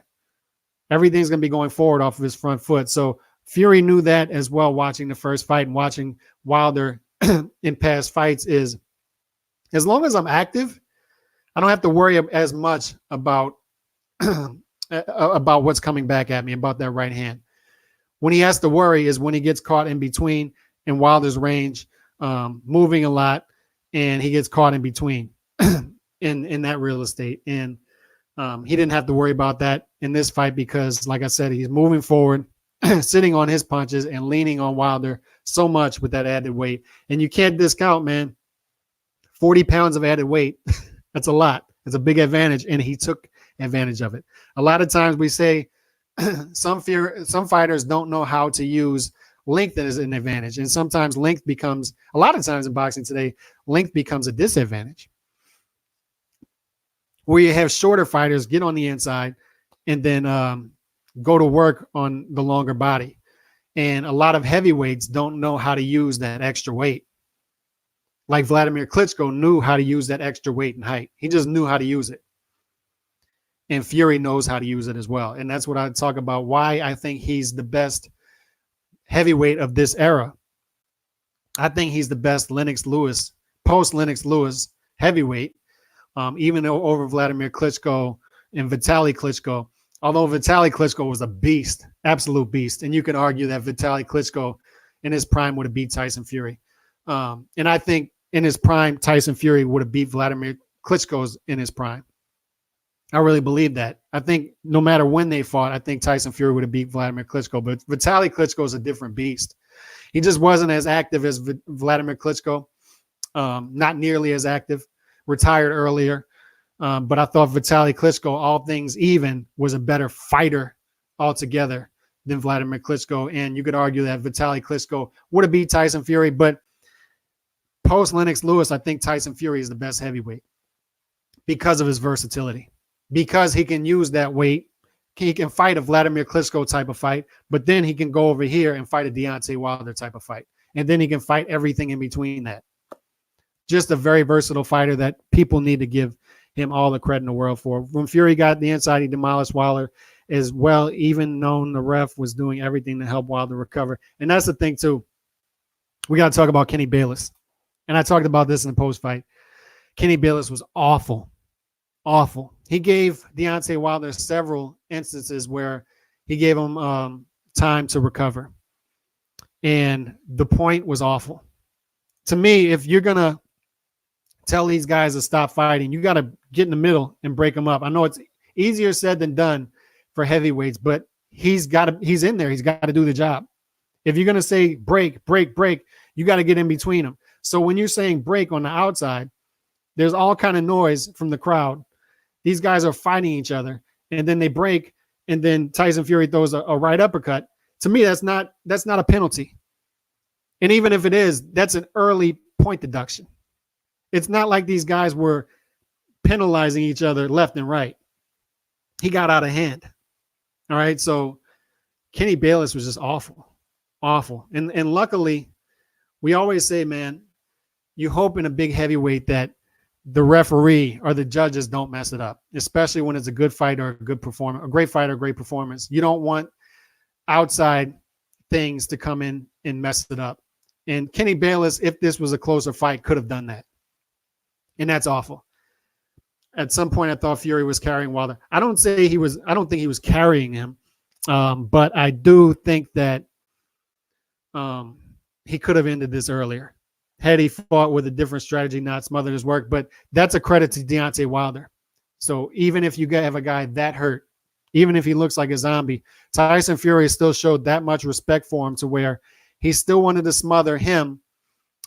Everything's going to be going forward off of his front foot. So Fury knew that as well, watching the first fight and watching Wilder in past fights, is as long as I'm active, I don't have to worry as much about what's coming back at me, about that right hand. When he has to worry is when he gets caught in between in Wilder's range, moving a lot, and he gets caught in between in that real estate. And he didn't have to worry about that in this fight because, like I said, he's moving forward, sitting on his punches and leaning on Wilder so much with that added weight. And you can't discount, man, 40 pounds of added weight. That's a lot. It's a big advantage, and he took advantage of it. A lot of times we say some fighters don't know how to use length as an advantage, and sometimes length becomes, a lot of times in boxing today, length becomes a disadvantage, where you have shorter fighters get on the inside and then go to work on the longer body. And a lot of heavyweights don't know how to use that extra weight. Like Vladimir Klitschko knew how to use that extra weight and height. He just knew how to use it. And Fury knows how to use it as well. And that's what I talk about, why I think he's the best heavyweight of this era. I think he's the best Lennox Lewis, post Lennox Lewis heavyweight, even over Vladimir Klitschko and Vitaly Klitschko. Although Vitaly Klitschko was a beast, absolute beast. And you can argue that Vitaly Klitschko in his prime would have beat Tyson Fury. And I think in his prime, Tyson Fury would have beat Vladimir Klitschko's in his prime. I really believe that. I think no matter when they fought, I think Tyson Fury would have beat Vladimir Klitschko. But Vitaly Klitschko is a different beast. He just wasn't as active as Vladimir Klitschko. Not nearly as active. Retired earlier. But I thought Vitaly Klitschko, all things even, was a better fighter altogether than Vladimir Klitschko. And you could argue that Vitaly Klitschko would have beat Tyson Fury, but post Lennox Lewis, I think Tyson Fury is the best heavyweight because of his versatility, because he can use that weight. He can fight a Vladimir Klitschko type of fight, but then he can go over here and fight a Deontay Wilder type of fight. And then he can fight everything in between that. Just a very versatile fighter that people need to give him all the credit in the world for. When Fury got the inside, he demolished Wilder as well, even known the ref was doing everything to help Wilder recover. And that's the thing, too. We got to talk about Kenny Bayless. And I talked about this in the post-fight. Kenny Bayless was awful. Awful. He gave Deontay Wilder several instances where he gave him time to recover. And the point was awful. To me, if you're going to tell these guys to stop fighting, you got to get in the middle and break them up. I know it's easier said than done for heavyweights, but he's in there. He's got to do the job. If you're going to say break, break, break, you got to get in between them. So when you're saying break on the outside, there's all kind of noise from the crowd. These guys are fighting each other, and then they break, and then Tyson Fury throws a right uppercut. To me, that's not a penalty. And even if it is, that's an early point deduction. It's not like these guys were penalizing each other left and right. He got out of hand. All right, so Kenny Bayless was just awful, awful. And luckily, we always say, man, you hope in a big heavyweight that the referee or the judges don't mess it up, especially when it's a good fight or a good performance, a great fight or a great performance. You don't want outside things to come in and mess it up. And Kenny Bayless, if this was a closer fight, could have done that. And that's awful. At some point, I thought Fury was carrying Wilder. I don't think he was carrying him, but I do think that he could have ended this earlier had he fought with a different strategy, not smothered his work. But that's a credit to Deontay Wilder. So even if you have a guy that hurt, even if he looks like a zombie, Tyson Fury still showed that much respect for him to where he still wanted to smother him.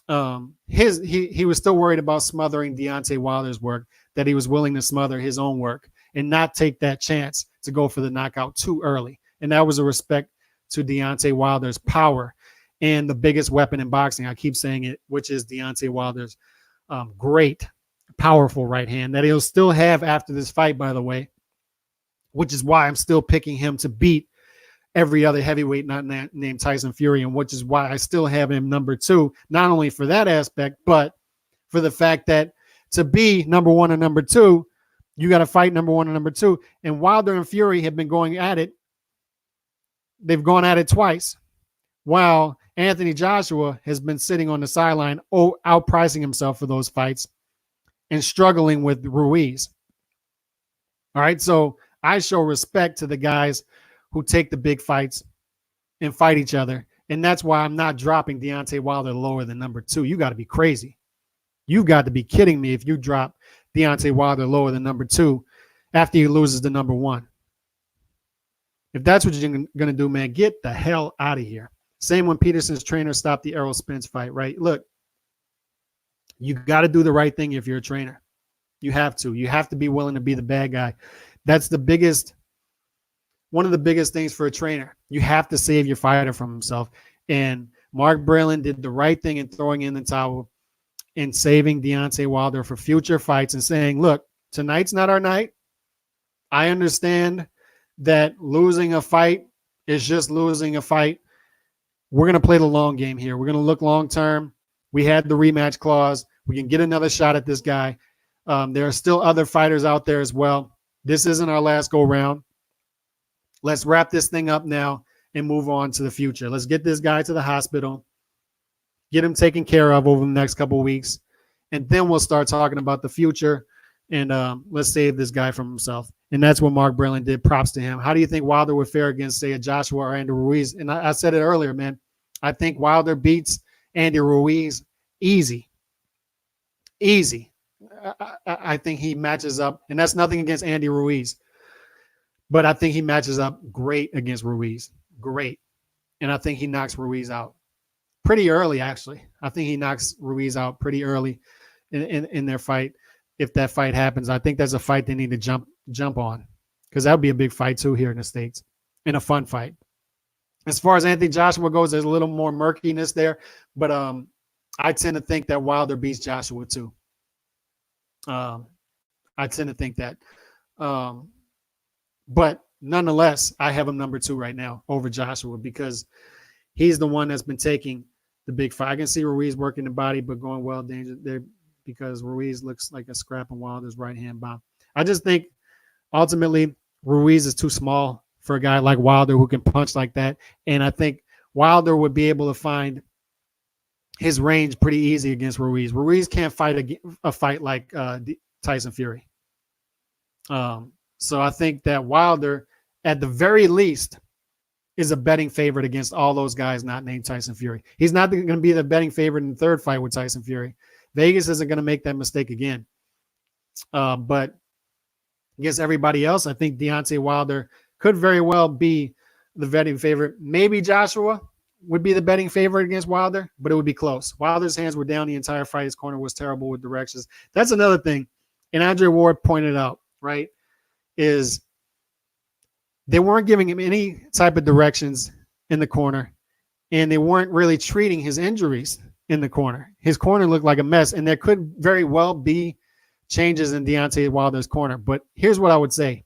He was still worried about smothering Deontay Wilder's work, that he was willing to smother his own work and not take that chance to go for the knockout too early. And that was a respect to Deontay Wilder's power and the biggest weapon in boxing. I keep saying it, which is Deontay Wilder's great, powerful right hand that he'll still have after this fight, by the way, which is why I'm still picking him to beat every other heavyweight not named Tyson Fury, and which is why I still have him number 2, not only for that aspect, but for the fact that to be number 1 and number 2, you got to fight number 1 and number 2. And Wilder and Fury have been going at it. They've gone at it twice, while Anthony Joshua has been sitting on the sideline, outpricing himself for those fights and struggling with Ruiz. All right, so I show respect to the guys who take the big fights and fight each other. And that's why I'm not dropping Deontay Wilder lower than number 2. You got to be crazy. You've got to be kidding me if you drop Deontay Wilder lower than number 2 after he loses to number 1. If that's what you're going to do, man, get the hell out of here. Same when Peterson's trainer stopped the Errol Spence fight, right? Look, you got to do the right thing if you're a trainer. You have to. You have to be willing to be the bad guy. That's one of the biggest things for a trainer. You have to save your fighter from himself. And Mark Breland did the right thing in throwing in the towel and saving Deontay Wilder for future fights and saying, look, tonight's not our night. I understand that losing a fight is just losing a fight. We're going to play the long game here. We're going to look long term. We had the rematch clause. We can get another shot at this guy. There are still other fighters out there as well. This isn't our last go round. Let's wrap this thing up now and move on to the future. Let's get this guy to the hospital, get him taken care of over the next couple of weeks, and then we'll start talking about the future, and let's save this guy from himself. And that's what Mark Breland did. Props to him. How do you think Wilder would fare against, say, a Joshua or Andy Ruiz? And I said it earlier, man. I think Wilder beats Andy Ruiz easy. Easy. I think he matches up, and that's nothing against Andy Ruiz, but I think he matches up great against Ruiz. Great. And I think he knocks Ruiz out pretty early, actually. I think he knocks Ruiz out pretty early in their fight. if that fight happens. I think that's a fight they need to jump on, because that would be a big fight too here in the States, and a fun fight. As far as Anthony Joshua goes, there's a little more murkiness there, but I tend to think that Wilder beats Joshua too. I tend to think that. But nonetheless, I have him number 2 right now over Joshua, because he's the one that's been taking the big fight. I can see Ruiz working the body, but going well danger there, because Ruiz looks like a scrap on Wilder's right-hand bomb. I just think ultimately Ruiz is too small for a guy like Wilder who can punch like that. And I think Wilder would be able to find his range pretty easy against Ruiz. Ruiz can't fight a fight like Tyson Fury. So I think that Wilder, at the very least, is a betting favorite against all those guys not named Tyson Fury. He's not going to be the betting favorite in the third fight with Tyson Fury. Vegas isn't going to make that mistake again. But against everybody else, I think Deontay Wilder could very well be the betting favorite. Maybe Joshua would be the betting favorite against Wilder, but it would be close. Wilder's hands were down the entire fight. His corner was terrible with directions. That's another thing. And Andre Ward pointed out, right, is they weren't giving him any type of directions in the corner, and they weren't really treating his injuries in the corner. His corner looked like a mess, and there could very well be changes in Deontay Wilder's corner. But here's what I would say,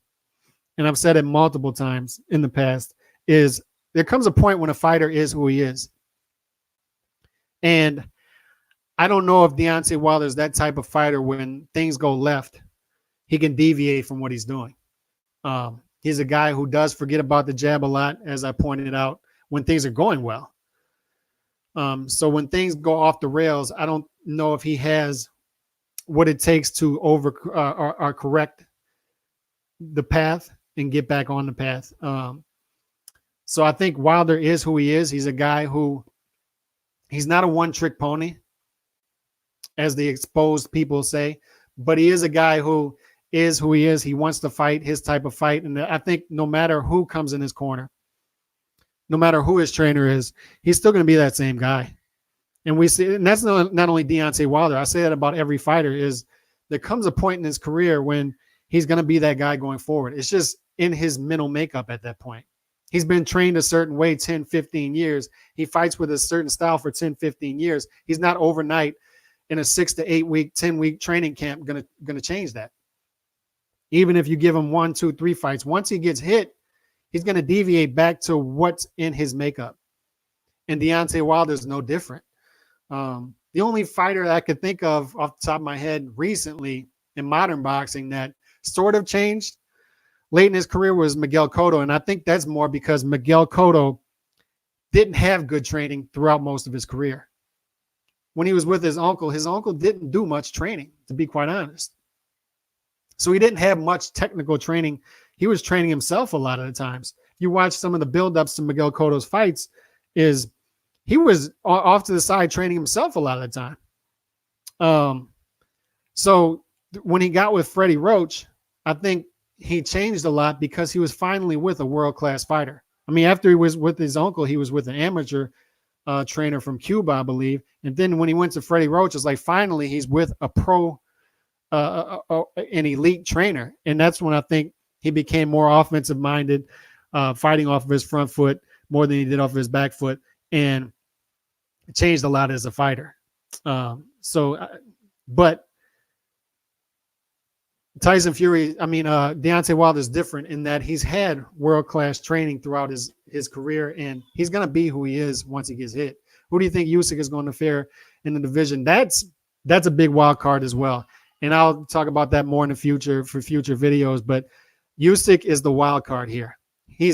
and I've said it multiple times in the past, is there comes a point when a fighter is who he is. And I don't know if Deontay Wilder is that type of fighter when things go left, he can deviate from what he's doing. He's a guy who does forget about the jab a lot, as I pointed out, when things are going well. So when things go off the rails, I don't know if he has what it takes to or correct the path and get back on the path. So I think Wilder is who he is. He's a guy who, he's not a one-trick pony, as the exposed people say, but he is a guy who is who he is. He wants to fight his type of fight. And I think no matter who comes in his corner, no matter who his trainer is, he's still going to be that same guy. And we see, and that's not only Deontay Wilder. I say that about every fighter, is there comes a point in his career when he's going to be that guy going forward. It's just in his mental makeup at that point. He's been trained a certain way 10, 15 years. He fights with a certain style for 10, 15 years. He's not overnight in a 6 to 8 week, 10-week training camp going to change that. Even if you give him 1, 2, 3 fights, once he gets hit, he's going to deviate back to what's in his makeup. And Deontay Wilder is no different. The only fighter that I could think of off the top of my head recently in modern boxing that sort of changed late in his career was Miguel Cotto. And I think that's more because Miguel Cotto didn't have good training throughout most of his career. When he was with his uncle didn't do much training, to be quite honest. So he didn't have much technical training. He was training himself a lot of the times. You watch some of the buildups to Miguel Cotto's fights, is he was off to the side training himself a lot of the time. So when he got with Freddie Roach, I think he changed a lot because he was finally with a world-class fighter. I mean, after he was with his uncle, he was with an amateur trainer from Cuba, I believe. And then when he went to Freddie Roach, it's like finally he's with a pro, an elite trainer. And that's when I think he became more offensive-minded, fighting off of his front foot more than he did off of his back foot, and changed a lot as a fighter. But Tyson Fury, Deontay Wilder is different in that he's had world-class training throughout his career, and he's going to be who he is once he gets hit. Who do you think Usyk is going to fare in the division? That's a big wild card as well. And I'll talk about that more in the future for future videos, but Usyk is the wild card here. He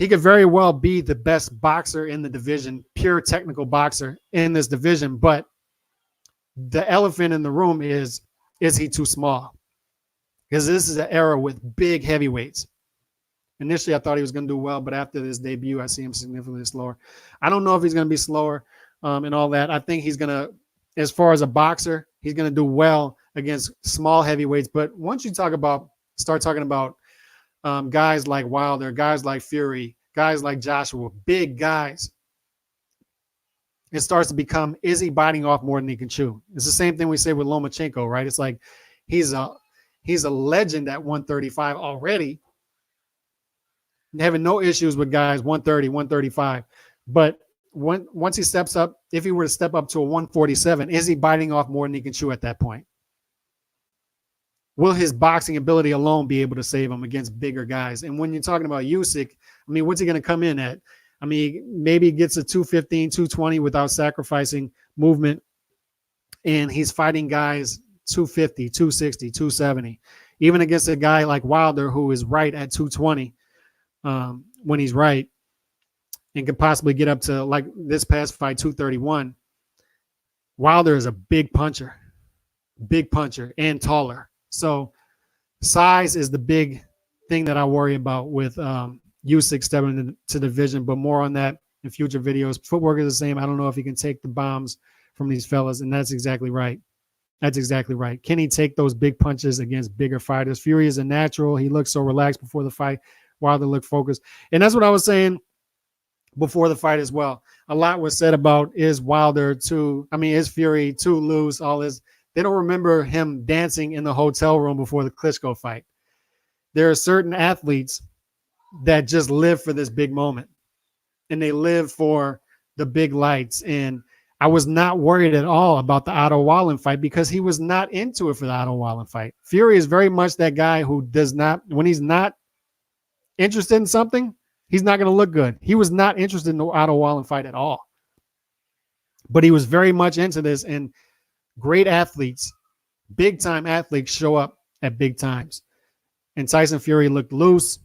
could very well be the best boxer in the division, pure technical boxer in this division, but the elephant in the room is he too small? Because this is an era with big heavyweights. Initially, I thought he was going to do well, but after this debut, I see him significantly slower. I don't know if he's going to be slower and all that. I think he's going to, as far as a boxer, he's going to do well against small heavyweights. But once you start talking about guys like Wilder, guys like Fury, guys like Joshua, big guys, it starts to become, is he biting off more than he can chew? It's the same thing we say with Lomachenko, right? It's like he's a legend at 135 already, having no issues with guys 130, 135. But once he steps up, if he were to step up to a 147, is he biting off more than he can chew at that point? Will his boxing ability alone be able to save him against bigger guys? And when you're talking about Usyk, I mean, what's he going to come in at? I mean, maybe he gets a 215, 220 without sacrificing movement. And he's fighting guys 250, 260, 270. Even against a guy like Wilder, who is right at 220 when he's right, and could possibly get up to, like this past fight, 231. Wilder is a big puncher and taller. So size is the big thing that I worry about with Usyk stepping into the division, but more on that in future videos. Footwork is the same. I don't know if he can take the bombs from these fellas, and that's exactly right. That's exactly right. Can he take those big punches against bigger fighters? Fury is a natural. He looked so relaxed before the fight. Wilder looked focused. And that's what I was saying before the fight as well. A lot was said about, is Fury too loose, all this. They don't remember him dancing in the hotel room before the Klitschko fight. There are certain athletes that just live for this big moment, and they live for the big lights. And I was not worried at all about the Otto Wallin fight because he was not into it for the Otto Wallin fight. Fury is very much that guy who does not, when he's not interested in something, he's not going to look good. He was not interested in the Otto Wallin fight at all. But he was very much into this, and great athletes, big-time athletes show up at big times. And Tyson Fury looked loose.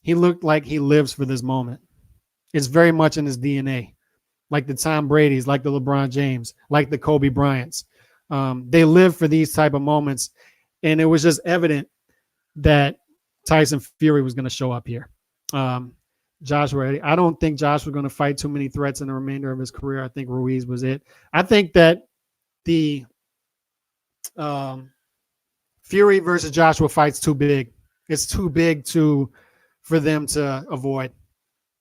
He looked like he lives for this moment. It's very much in his DNA, like the Tom Brady's, like the LeBron James, like the Kobe Bryants. They live for these type of moments, and it was just evident that Tyson Fury was going to show up here. Joshua, I don't think Josh was going to fight too many threats in the remainder of his career. I think Ruiz was it. I think that the Fury versus Joshua fight's too big. It's too big for them to avoid.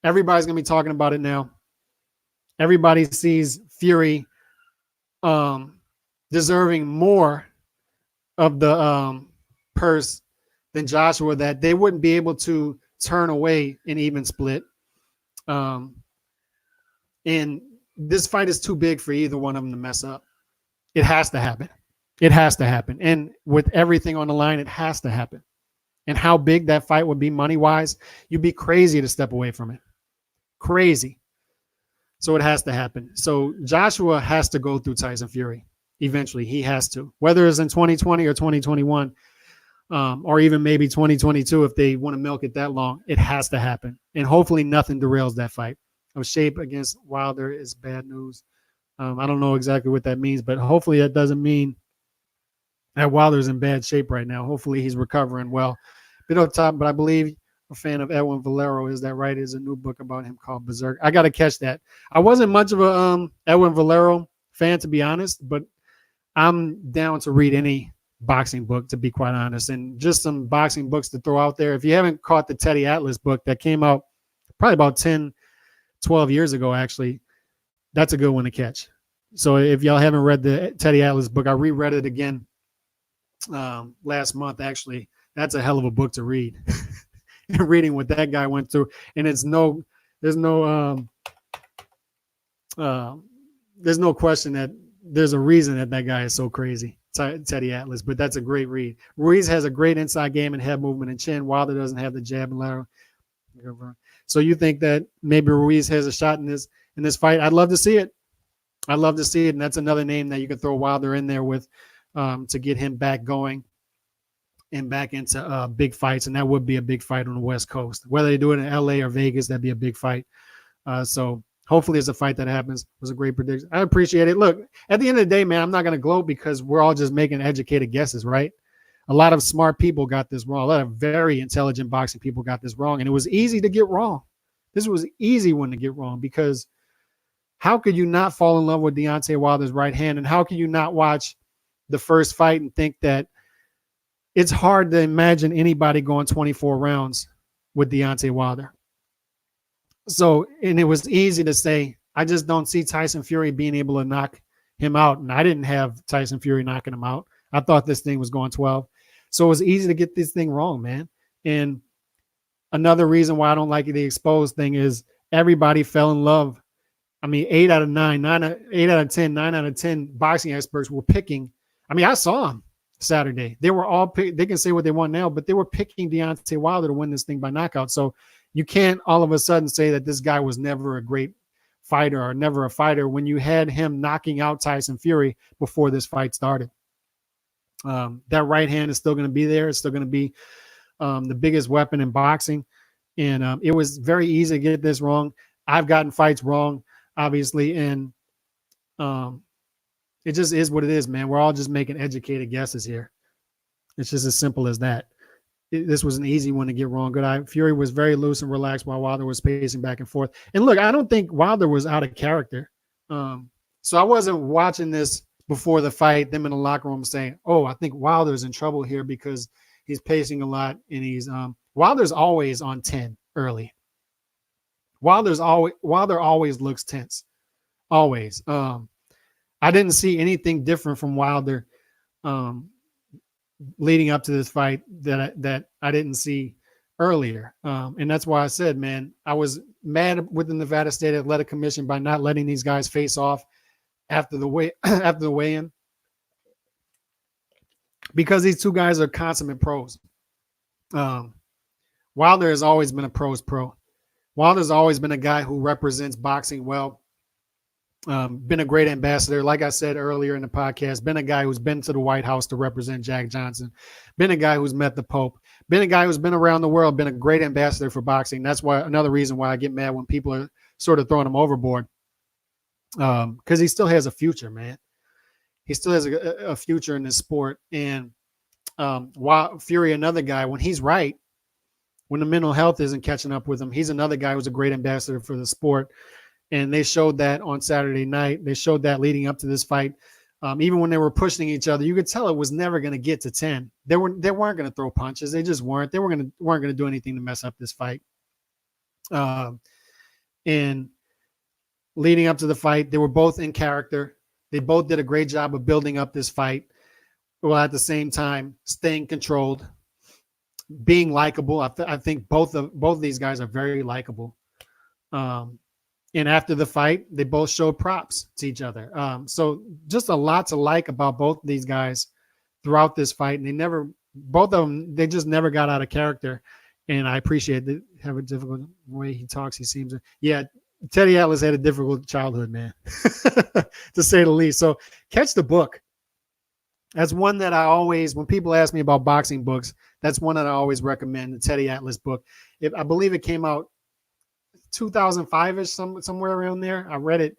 Everybody's going to be talking about it now. Everybody sees Fury deserving more of the purse than Joshua, that they wouldn't be able to turn away an even split. And this fight is too big for either one of them to mess up. It has to happen. It has to happen. And with everything on the line, it has to happen. And how big that fight would be money-wise, you'd be crazy to step away from it. Crazy. So it has to happen. So Joshua has to go through Tyson Fury. Eventually, he has to. Whether it's in 2020 or 2021, or even maybe 2022, if they want to milk it that long, it has to happen. And hopefully nothing derails that fight. Shape against Wilder is bad news. I don't know exactly what that means, but hopefully that doesn't mean that Wilder's in bad shape right now. Hopefully he's recovering well. Bit on top, but I believe a fan of Edwin Valero. Is that right? There's a new book about him called Berserk. I got to catch that. I wasn't much of a Edwin Valero fan, to be honest, but I'm down to read any boxing book, to be quite honest, and just some boxing books to throw out there. If you haven't caught the Teddy Atlas book that came out probably about 10, 12 years ago, actually, that's a good one to catch. So if y'all haven't read the Teddy Atlas book, I reread it again last month, actually. That's a hell of a book to read. Reading what that guy went through. And there's no question that there's a reason that guy is so crazy, Teddy Atlas. But that's a great read. Ruiz has a great inside game and head movement and chin. Wilder doesn't have the jab and lateral. So you think that maybe Ruiz has a shot in this fight? I'd love to see it. I'd love to see it. And that's another name that you could throw Wilder in there with to get him back going and back into big fights. And that would be a big fight on the West Coast. Whether they do it in LA or Vegas, that'd be a big fight. So hopefully it's a fight that happens. It was a great prediction. I appreciate it. Look, at the end of the day, man, I'm not going to gloat because we're all just making educated guesses, right? A lot of smart people got this wrong. A lot of very intelligent boxing people got this wrong. And it was easy to get wrong. This was an easy one to get wrong because how could you not fall in love with Deontay Wilder's right hand? And how can you not watch the first fight and think that it's hard to imagine anybody going 24 rounds with Deontay Wilder? So, and it was easy to say, I just don't see Tyson Fury being able to knock him out. And I didn't have Tyson Fury knocking him out. I thought this thing was going 12. So it was easy to get this thing wrong, man. And another reason why I don't like the exposed thing is everybody fell in love. I mean, 8 out of 9, 8 out of 10, 9 out of 10 boxing experts were picking. I mean, I saw them Saturday. They were all pick. They can say what they want now, but they were picking Deontay Wilder to win this thing by knockout. So you can't all of a sudden say that this guy was never a great fighter or never a fighter when you had him knocking out Tyson Fury before this fight started. That right hand is still going to be there. It's still going to be the biggest weapon in boxing. And it was very easy to get this wrong. I've gotten fights wrong, obviously. And it just is what it is, man. We're all just making educated guesses here. It's just as simple as that. This was an easy one to get wrong. Good eye. Fury was very loose and relaxed while Wilder was pacing back and forth. And look, I don't think Wilder was out of character. So I wasn't watching this before the fight, them in the locker room saying, oh, I think Wilder's in trouble here because he's pacing a lot and he's Wilder's always on 10 early. Wilder always looks tense. Always. I didn't see anything different from Wilder leading up to this fight that I didn't see earlier. And that's why I said, man, I was mad with the Nevada State Athletic Commission by not letting these guys face off after the weigh-in, because these two guys are consummate pros. Wilder has always been a pro's pro. Wilder's always been a guy who represents boxing well. Been a great ambassador, like I said earlier in the podcast, been a guy who's been to the White House to represent Jack Johnson, been a guy who's met the Pope, been a guy who's been around the world, been a great ambassador for boxing. That's why another reason why I get mad when people are sort of throwing him overboard, because he still has a future, man. He still has a future in this sport. And while Fury, another guy, when he's right, when the mental health isn't catching up with him, he's another guy who's a great ambassador for the sport. And they showed that on Saturday night. They showed that leading up to this fight. Even when they were pushing each other, you could tell it was never going to get to 10. They weren't going to throw punches. They just weren't. They weren't going to do anything to mess up this fight. And leading up to the fight, they were both in character. They both did a great job of building up this fight, while at the same time staying controlled, being likable. I think both of these guys are very likable. And after the fight, they both showed props to each other. So just a lot to like about both of these guys throughout this fight. And both of them, they just never got out of character. And I appreciate that. Have a difficult way he talks. He seems to, yeah. Teddy Atlas had a difficult childhood, man, to say the least. So catch the book. That's one that I always, when people ask me about boxing books, that's one that I always recommend, the Teddy Atlas book. I believe it came out 2005-ish, somewhere around there. I read it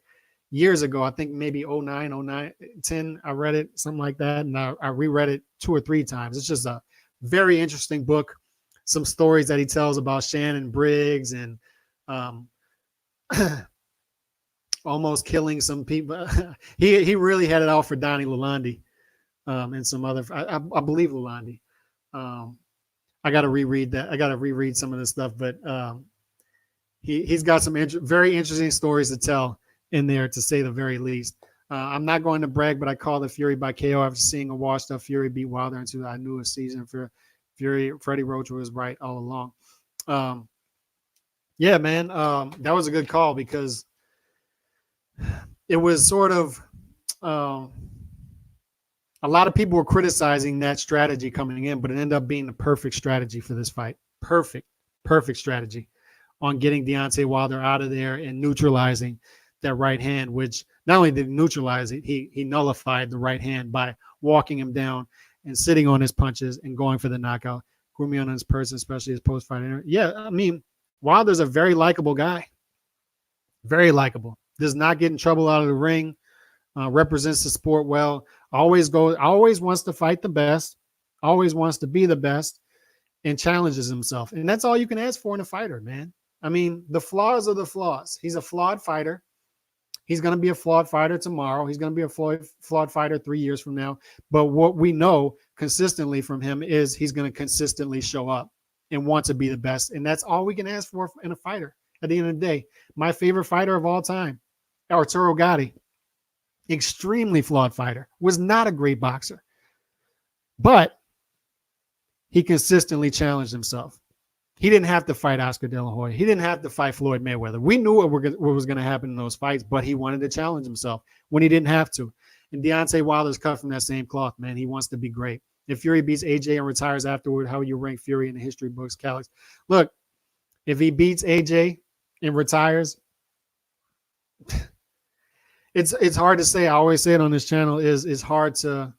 years ago. I think maybe 10. I read it, something like that. And I reread it 2 or 3 times. It's just a very interesting book. Some stories that he tells about Shannon Briggs and almost killing some people. He really had it out for Donnie Lalonde and some other. I believe Lalonde. I got to reread that. I got to reread some of this stuff, but he's got some very interesting stories to tell in there, to say the very least. I'm not going to brag, but I called the Fury by KO after seeing a washed-up Fury beat Wilder into I knew a season for Fury. Freddie Roach was right all along. Yeah, man, that was a good call, because it was sort of a lot of people were criticizing that strategy coming in, but it ended up being the perfect strategy for this fight. Perfect strategy on getting Deontay Wilder out of there and neutralizing that right hand, which not only did he neutralize it, he nullified the right hand by walking him down and sitting on his punches and going for the knockout. Grew me on his person, especially his post-fight interview. Yeah, I mean, Wilder's a very likable guy. Very likable. Does not get in trouble out of the ring. Represents the sport well. Always wants to fight the best. Always wants to be the best, and challenges himself. And that's all you can ask for in a fighter, man. I mean, the flaws are the flaws. He's a flawed fighter. He's going to be a flawed fighter tomorrow. He's going to be a flawed fighter 3 years from now. But what we know consistently from him is he's going to consistently show up and want to be the best. And that's all we can ask for in a fighter at the end of the day. My favorite fighter of all time, Arturo Gatti, extremely flawed fighter, was not a great boxer, but he consistently challenged himself. He didn't have to fight Oscar De La Hoya. He didn't have to fight Floyd Mayweather. We knew what was going to happen in those fights, but he wanted to challenge himself when he didn't have to. And Deontay Wilder's cut from that same cloth, man. He wants to be great. If Fury beats AJ and retires afterward, how you rank Fury in the history books, Calix? Look, if he beats AJ and retires, it's hard to say. I always say it on this channel, it's hard to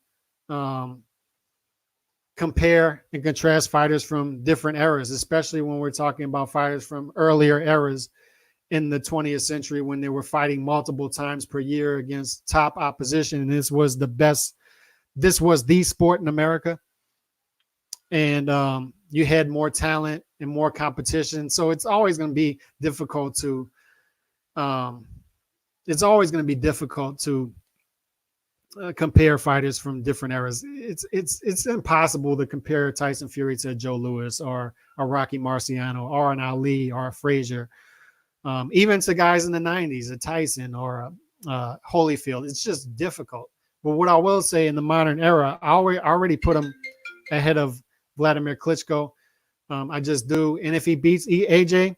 compare and contrast fighters from different eras, especially when we're talking about fighters from earlier eras in the 20th century when they were fighting multiple times per year against top opposition. And this was the sport in America. And you had more talent and more competition. So it's always going to be difficult to compare fighters from different eras. It's impossible to compare Tyson Fury to Joe Louis or a Rocky Marciano or an Ali or a Frazier, even to guys in the 90s, a Tyson or a Holyfield. It's just difficult. But what I will say, in the modern era, I already put him ahead of Vladimir Klitschko. I just do. And if he beats AJ,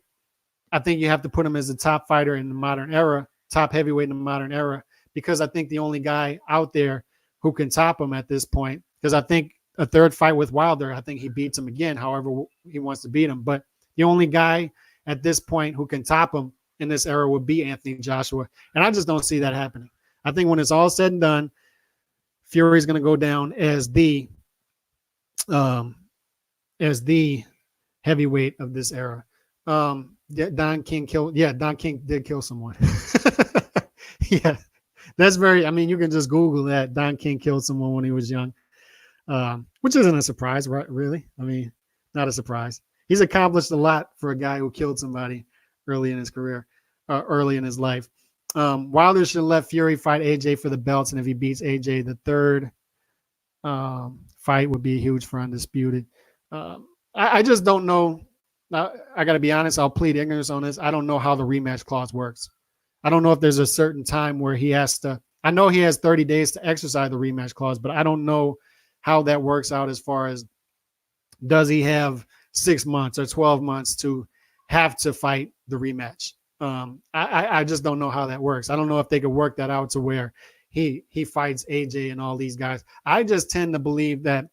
I think you have to put him as the top fighter in the modern era, top heavyweight in the modern era, because I think the only guy out there who can top him at this point, because I think a third fight with Wilder, I think he beats him again, however he wants to beat him. But the only guy at this point who can top him in this era would be Anthony Joshua. And I just don't see that happening. I think when it's all said and done, Fury's going to go down as the heavyweight of this era. Don King did kill someone. Yeah. That's you can just Google that. Don King killed someone when he was young, which isn't a surprise, right? Really? I mean, not a surprise. He's accomplished a lot for a guy who killed somebody early in his career, early in his life. Wilder should let Fury fight AJ for the belts, and if he beats AJ, the third fight would be huge for Undisputed. I just don't know. I got to be honest. I'll plead ignorance on this. I don't know how the rematch clause works. I don't know if there's a certain time where he has to. I know he has 30 days to exercise the rematch clause, but I don't know how that works out as far as, does he have 6 months or 12 months to have to fight the rematch? I just don't know how that works. I don't know if they could work that out to where he fights AJ and all these guys. I just tend to believe that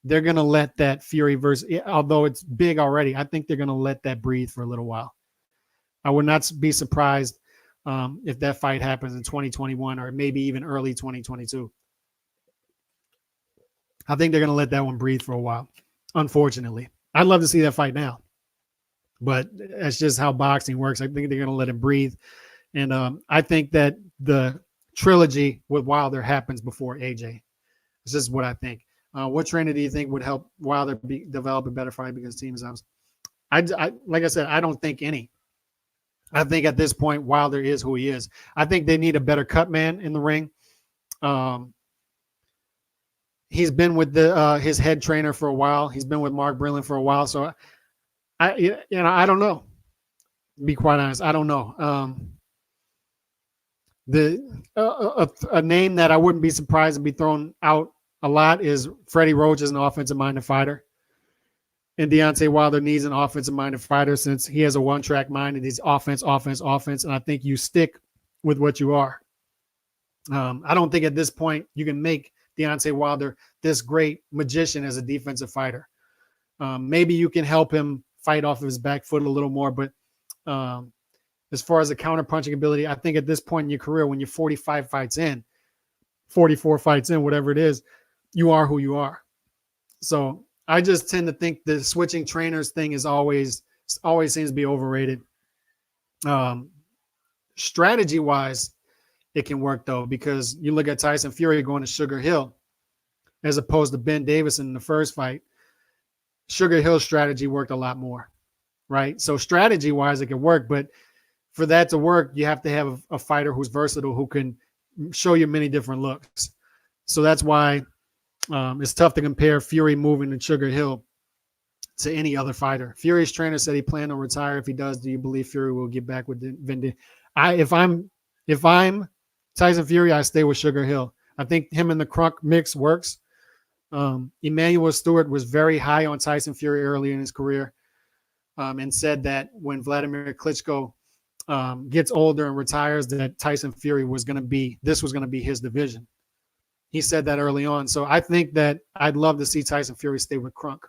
they're going to let that Fury versus, although it's big already, I think they're going to let that breathe for a little while. I would not be surprised if that fight happens in 2021 or maybe even early 2022. I think they're going to let that one breathe for a while, unfortunately. I'd love to see that fight now, but that's just how boxing works. I think they're going to let it breathe. And I think that the trilogy with Wilder happens before AJ. This is what I think. What trainer do you think would help Wilder develop a better fight against Team Zones? Like I said, I don't think any. I think at this point, Wilder is who he is. I think they need a better cut man in the ring. He's been with his head trainer for a while. He's been with Mark Brilliant for a while. So I don't know. To be quite honest, I don't know. A name that I wouldn't be surprised to be thrown out a lot is Freddie Roach as an offensive-minded fighter. And Deontay Wilder needs an offensive-minded fighter since he has a one-track mind and he's offense. And I think you stick with what you are. I don't think at this point you can make Deontay Wilder this great magician as a defensive fighter. Maybe you can help him fight off of his back foot a little more. But as far as the counter-punching ability, I think at this point in your career, when you're 45 fights in, 44 fights in, whatever it is, you are who you are. So I just tend to think the switching trainers thing is always seems to be overrated. Strategy wise, it can work though, because you look at Tyson Fury going to Sugar Hill as opposed to Ben Davison in the first fight. Sugar Hill's strategy worked a lot more, right? So strategy wise, it can work, but for that to work, you have to have a fighter who's versatile, who can show you many different looks. So that's why it's tough to compare Fury moving to Sugar Hill to any other fighter. Fury's trainer said he planned to retire. If he does, do you believe Fury will get back with Vin? If I'm If I'm Tyson Fury, I stay with Sugar Hill. I think him and the Crunk mix works. Emmanuel Stewart was very high on Tyson Fury early in his career, and said that when Vladimir Klitschko gets older and retires, that Tyson Fury was going to be his division. He said that early on. So I think that I'd love to see Tyson Fury stay with Crunk.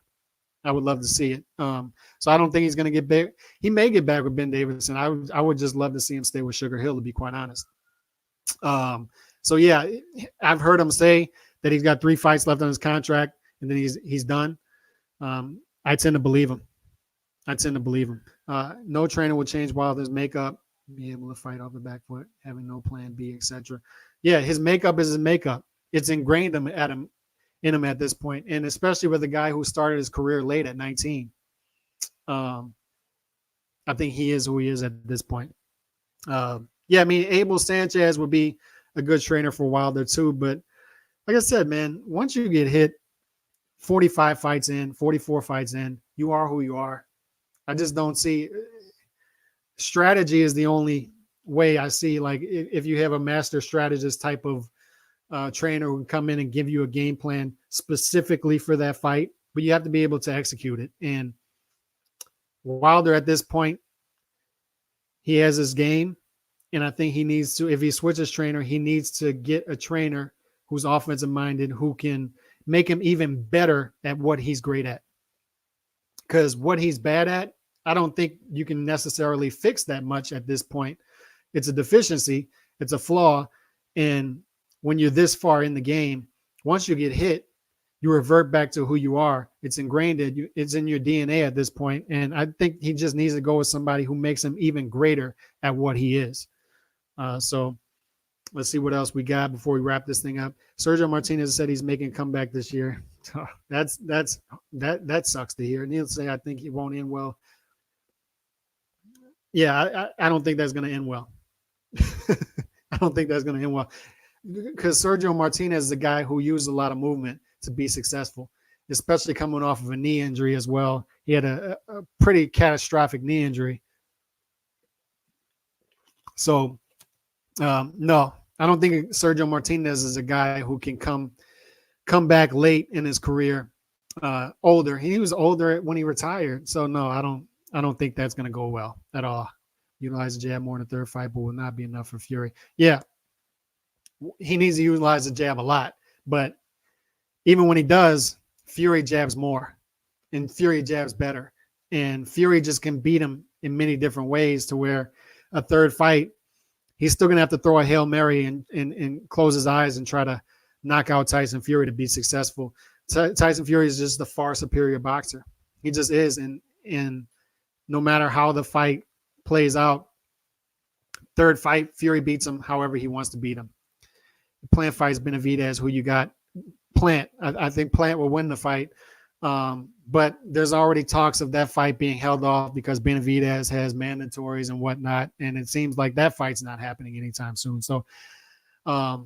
I would love to see it. So I don't think he's going to get back. He may get back with Ben Davison. I would just love to see him stay with Sugar Hill, to be quite honest. So yeah, I've heard him say that he's got 3 fights left on his contract and then he's done. I tend to believe him. No trainer will change Wilder's makeup, be able to fight off the back foot, having no plan B, etc. Yeah, his makeup is his makeup. It's ingrained in him at this point, and especially with a guy who started his career late at 19. I think he is who he is at this point. Yeah, I mean, Abel Sanchez would be a good trainer for Wilder too, but like I said, man, once you get hit 45 fights in, 44 fights in, you are who you are. I just don't see strategy is the only way I see. Like if you have a master strategist type of trainer who can come in and give you a game plan specifically for that fight, but you have to be able to execute it. And Wilder at this point, he has his game. And I think he needs to, if he switches trainer, he needs to get a trainer who's offensive minded, who can make him even better at what he's great at. Because what he's bad at, I don't think you can necessarily fix that much at this point. It's a deficiency. It's a flaw. And when you're this far in the game, once you get hit, you revert back to who you are. It's ingrained. It's in your DNA at this point. And I think he just needs to go with somebody who makes him even greater at what he is. So let's see what else we got before we wrap this thing up. Sergio Martinez said he's making a comeback this year. That sucks to hear. Needless to say, I think he won't end well. Yeah, I don't think that's going to end well. I don't think that's going to end well because Sergio Martinez is a guy who used a lot of movement to be successful, especially coming off of a knee injury as well. He had a pretty catastrophic knee injury. So, no, I don't think Sergio Martinez is a guy who can come back late in his career, older. He was older when he retired. So, no, I don't think that's going to go well at all. Utilize the jab more in the third fight, but will not be enough for Fury. Yeah, he needs to utilize the jab a lot. But even when he does, Fury jabs more and Fury jabs better. And Fury just can beat him in many different ways to where a third fight, he's still going to have to throw a Hail Mary and close his eyes and try to knock out Tyson Fury to be successful. Tyson Fury is just the far superior boxer. He just is. And no matter how the fight plays out, third fight, Fury beats him however he wants to beat him. Plant fights Benavidez, who you got. Plant. I think Plant will win the fight. But there's already talks of that fight being held off because Benavidez has mandatories and whatnot. And it seems like that fight's not happening anytime soon. So I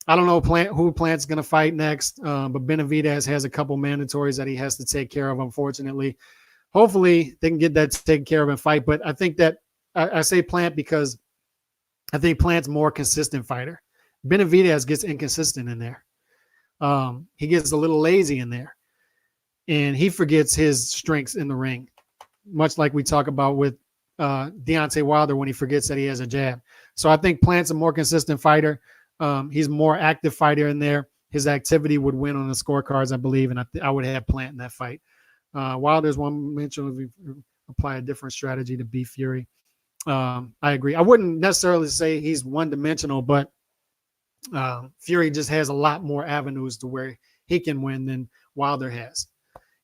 don't know who Plant's going to fight next. But Benavidez has a couple mandatories that he has to take care of, unfortunately. Hopefully they can get that taken care of and fight. But I think that I say Plant because I think Plant's more consistent fighter. Benavidez gets inconsistent in there. He gets a little lazy in there. And he forgets his strengths in the ring, much like we talk about with Deontay Wilder when he forgets that he has a jab. So I think Plant's a more consistent fighter. He's a more active fighter in there. His activity would win on the scorecards, I believe, and I would have Plant in that fight. Wilder's one mention if we apply a different strategy to beat Fury. I agree. I wouldn't necessarily say he's one-dimensional, but Fury just has a lot more avenues to where he can win than Wilder has.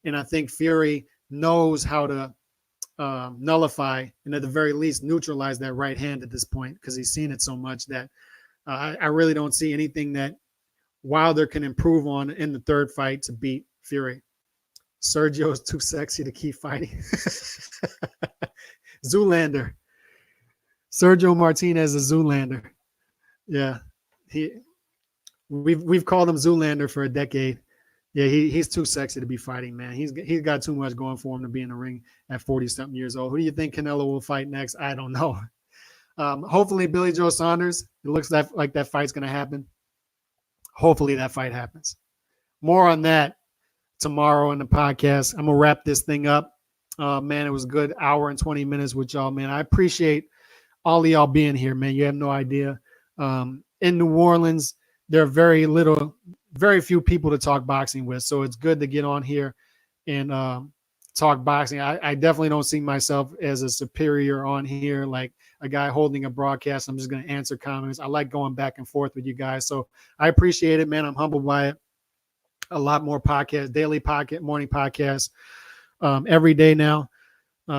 And I think Fury knows how to nullify and at the very least neutralize that right hand at this point because he's seen it so much that I really don't see anything that Wilder can improve on in the third fight to beat Fury. Sergio is too sexy to keep fighting. Zoolander. Sergio Martinez is Zoolander. Yeah. We've called him Zoolander for a decade. Yeah, he's too sexy to be fighting, man. He's got too much going for him to be in the ring at 40-something years old. Who do you think Canelo will fight next? I don't know. Hopefully, Billy Joe Saunders. It looks like that fight's going to happen. Hopefully, that fight happens. More on that tomorrow in the podcast. I'm going to wrap this thing up. Man, it was a good hour and 20 minutes with y'all, man. I appreciate all of y'all being here, man. You have no idea. In New Orleans, there are very few people to talk boxing with. So it's good to get on here and talk boxing. I definitely don't see myself as a superior on here, like a guy holding a broadcast. I'm just going to answer comments. I like going back and forth with you guys. So I appreciate it, man. I'm humbled by it. A lot more podcasts, daily podcast, morning podcasts, every day now.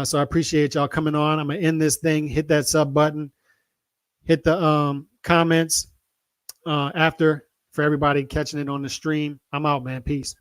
So I appreciate y'all coming on. I'm going to end this thing. Hit that sub button. Hit the comments after for everybody catching it on the stream. I'm out, man. Peace.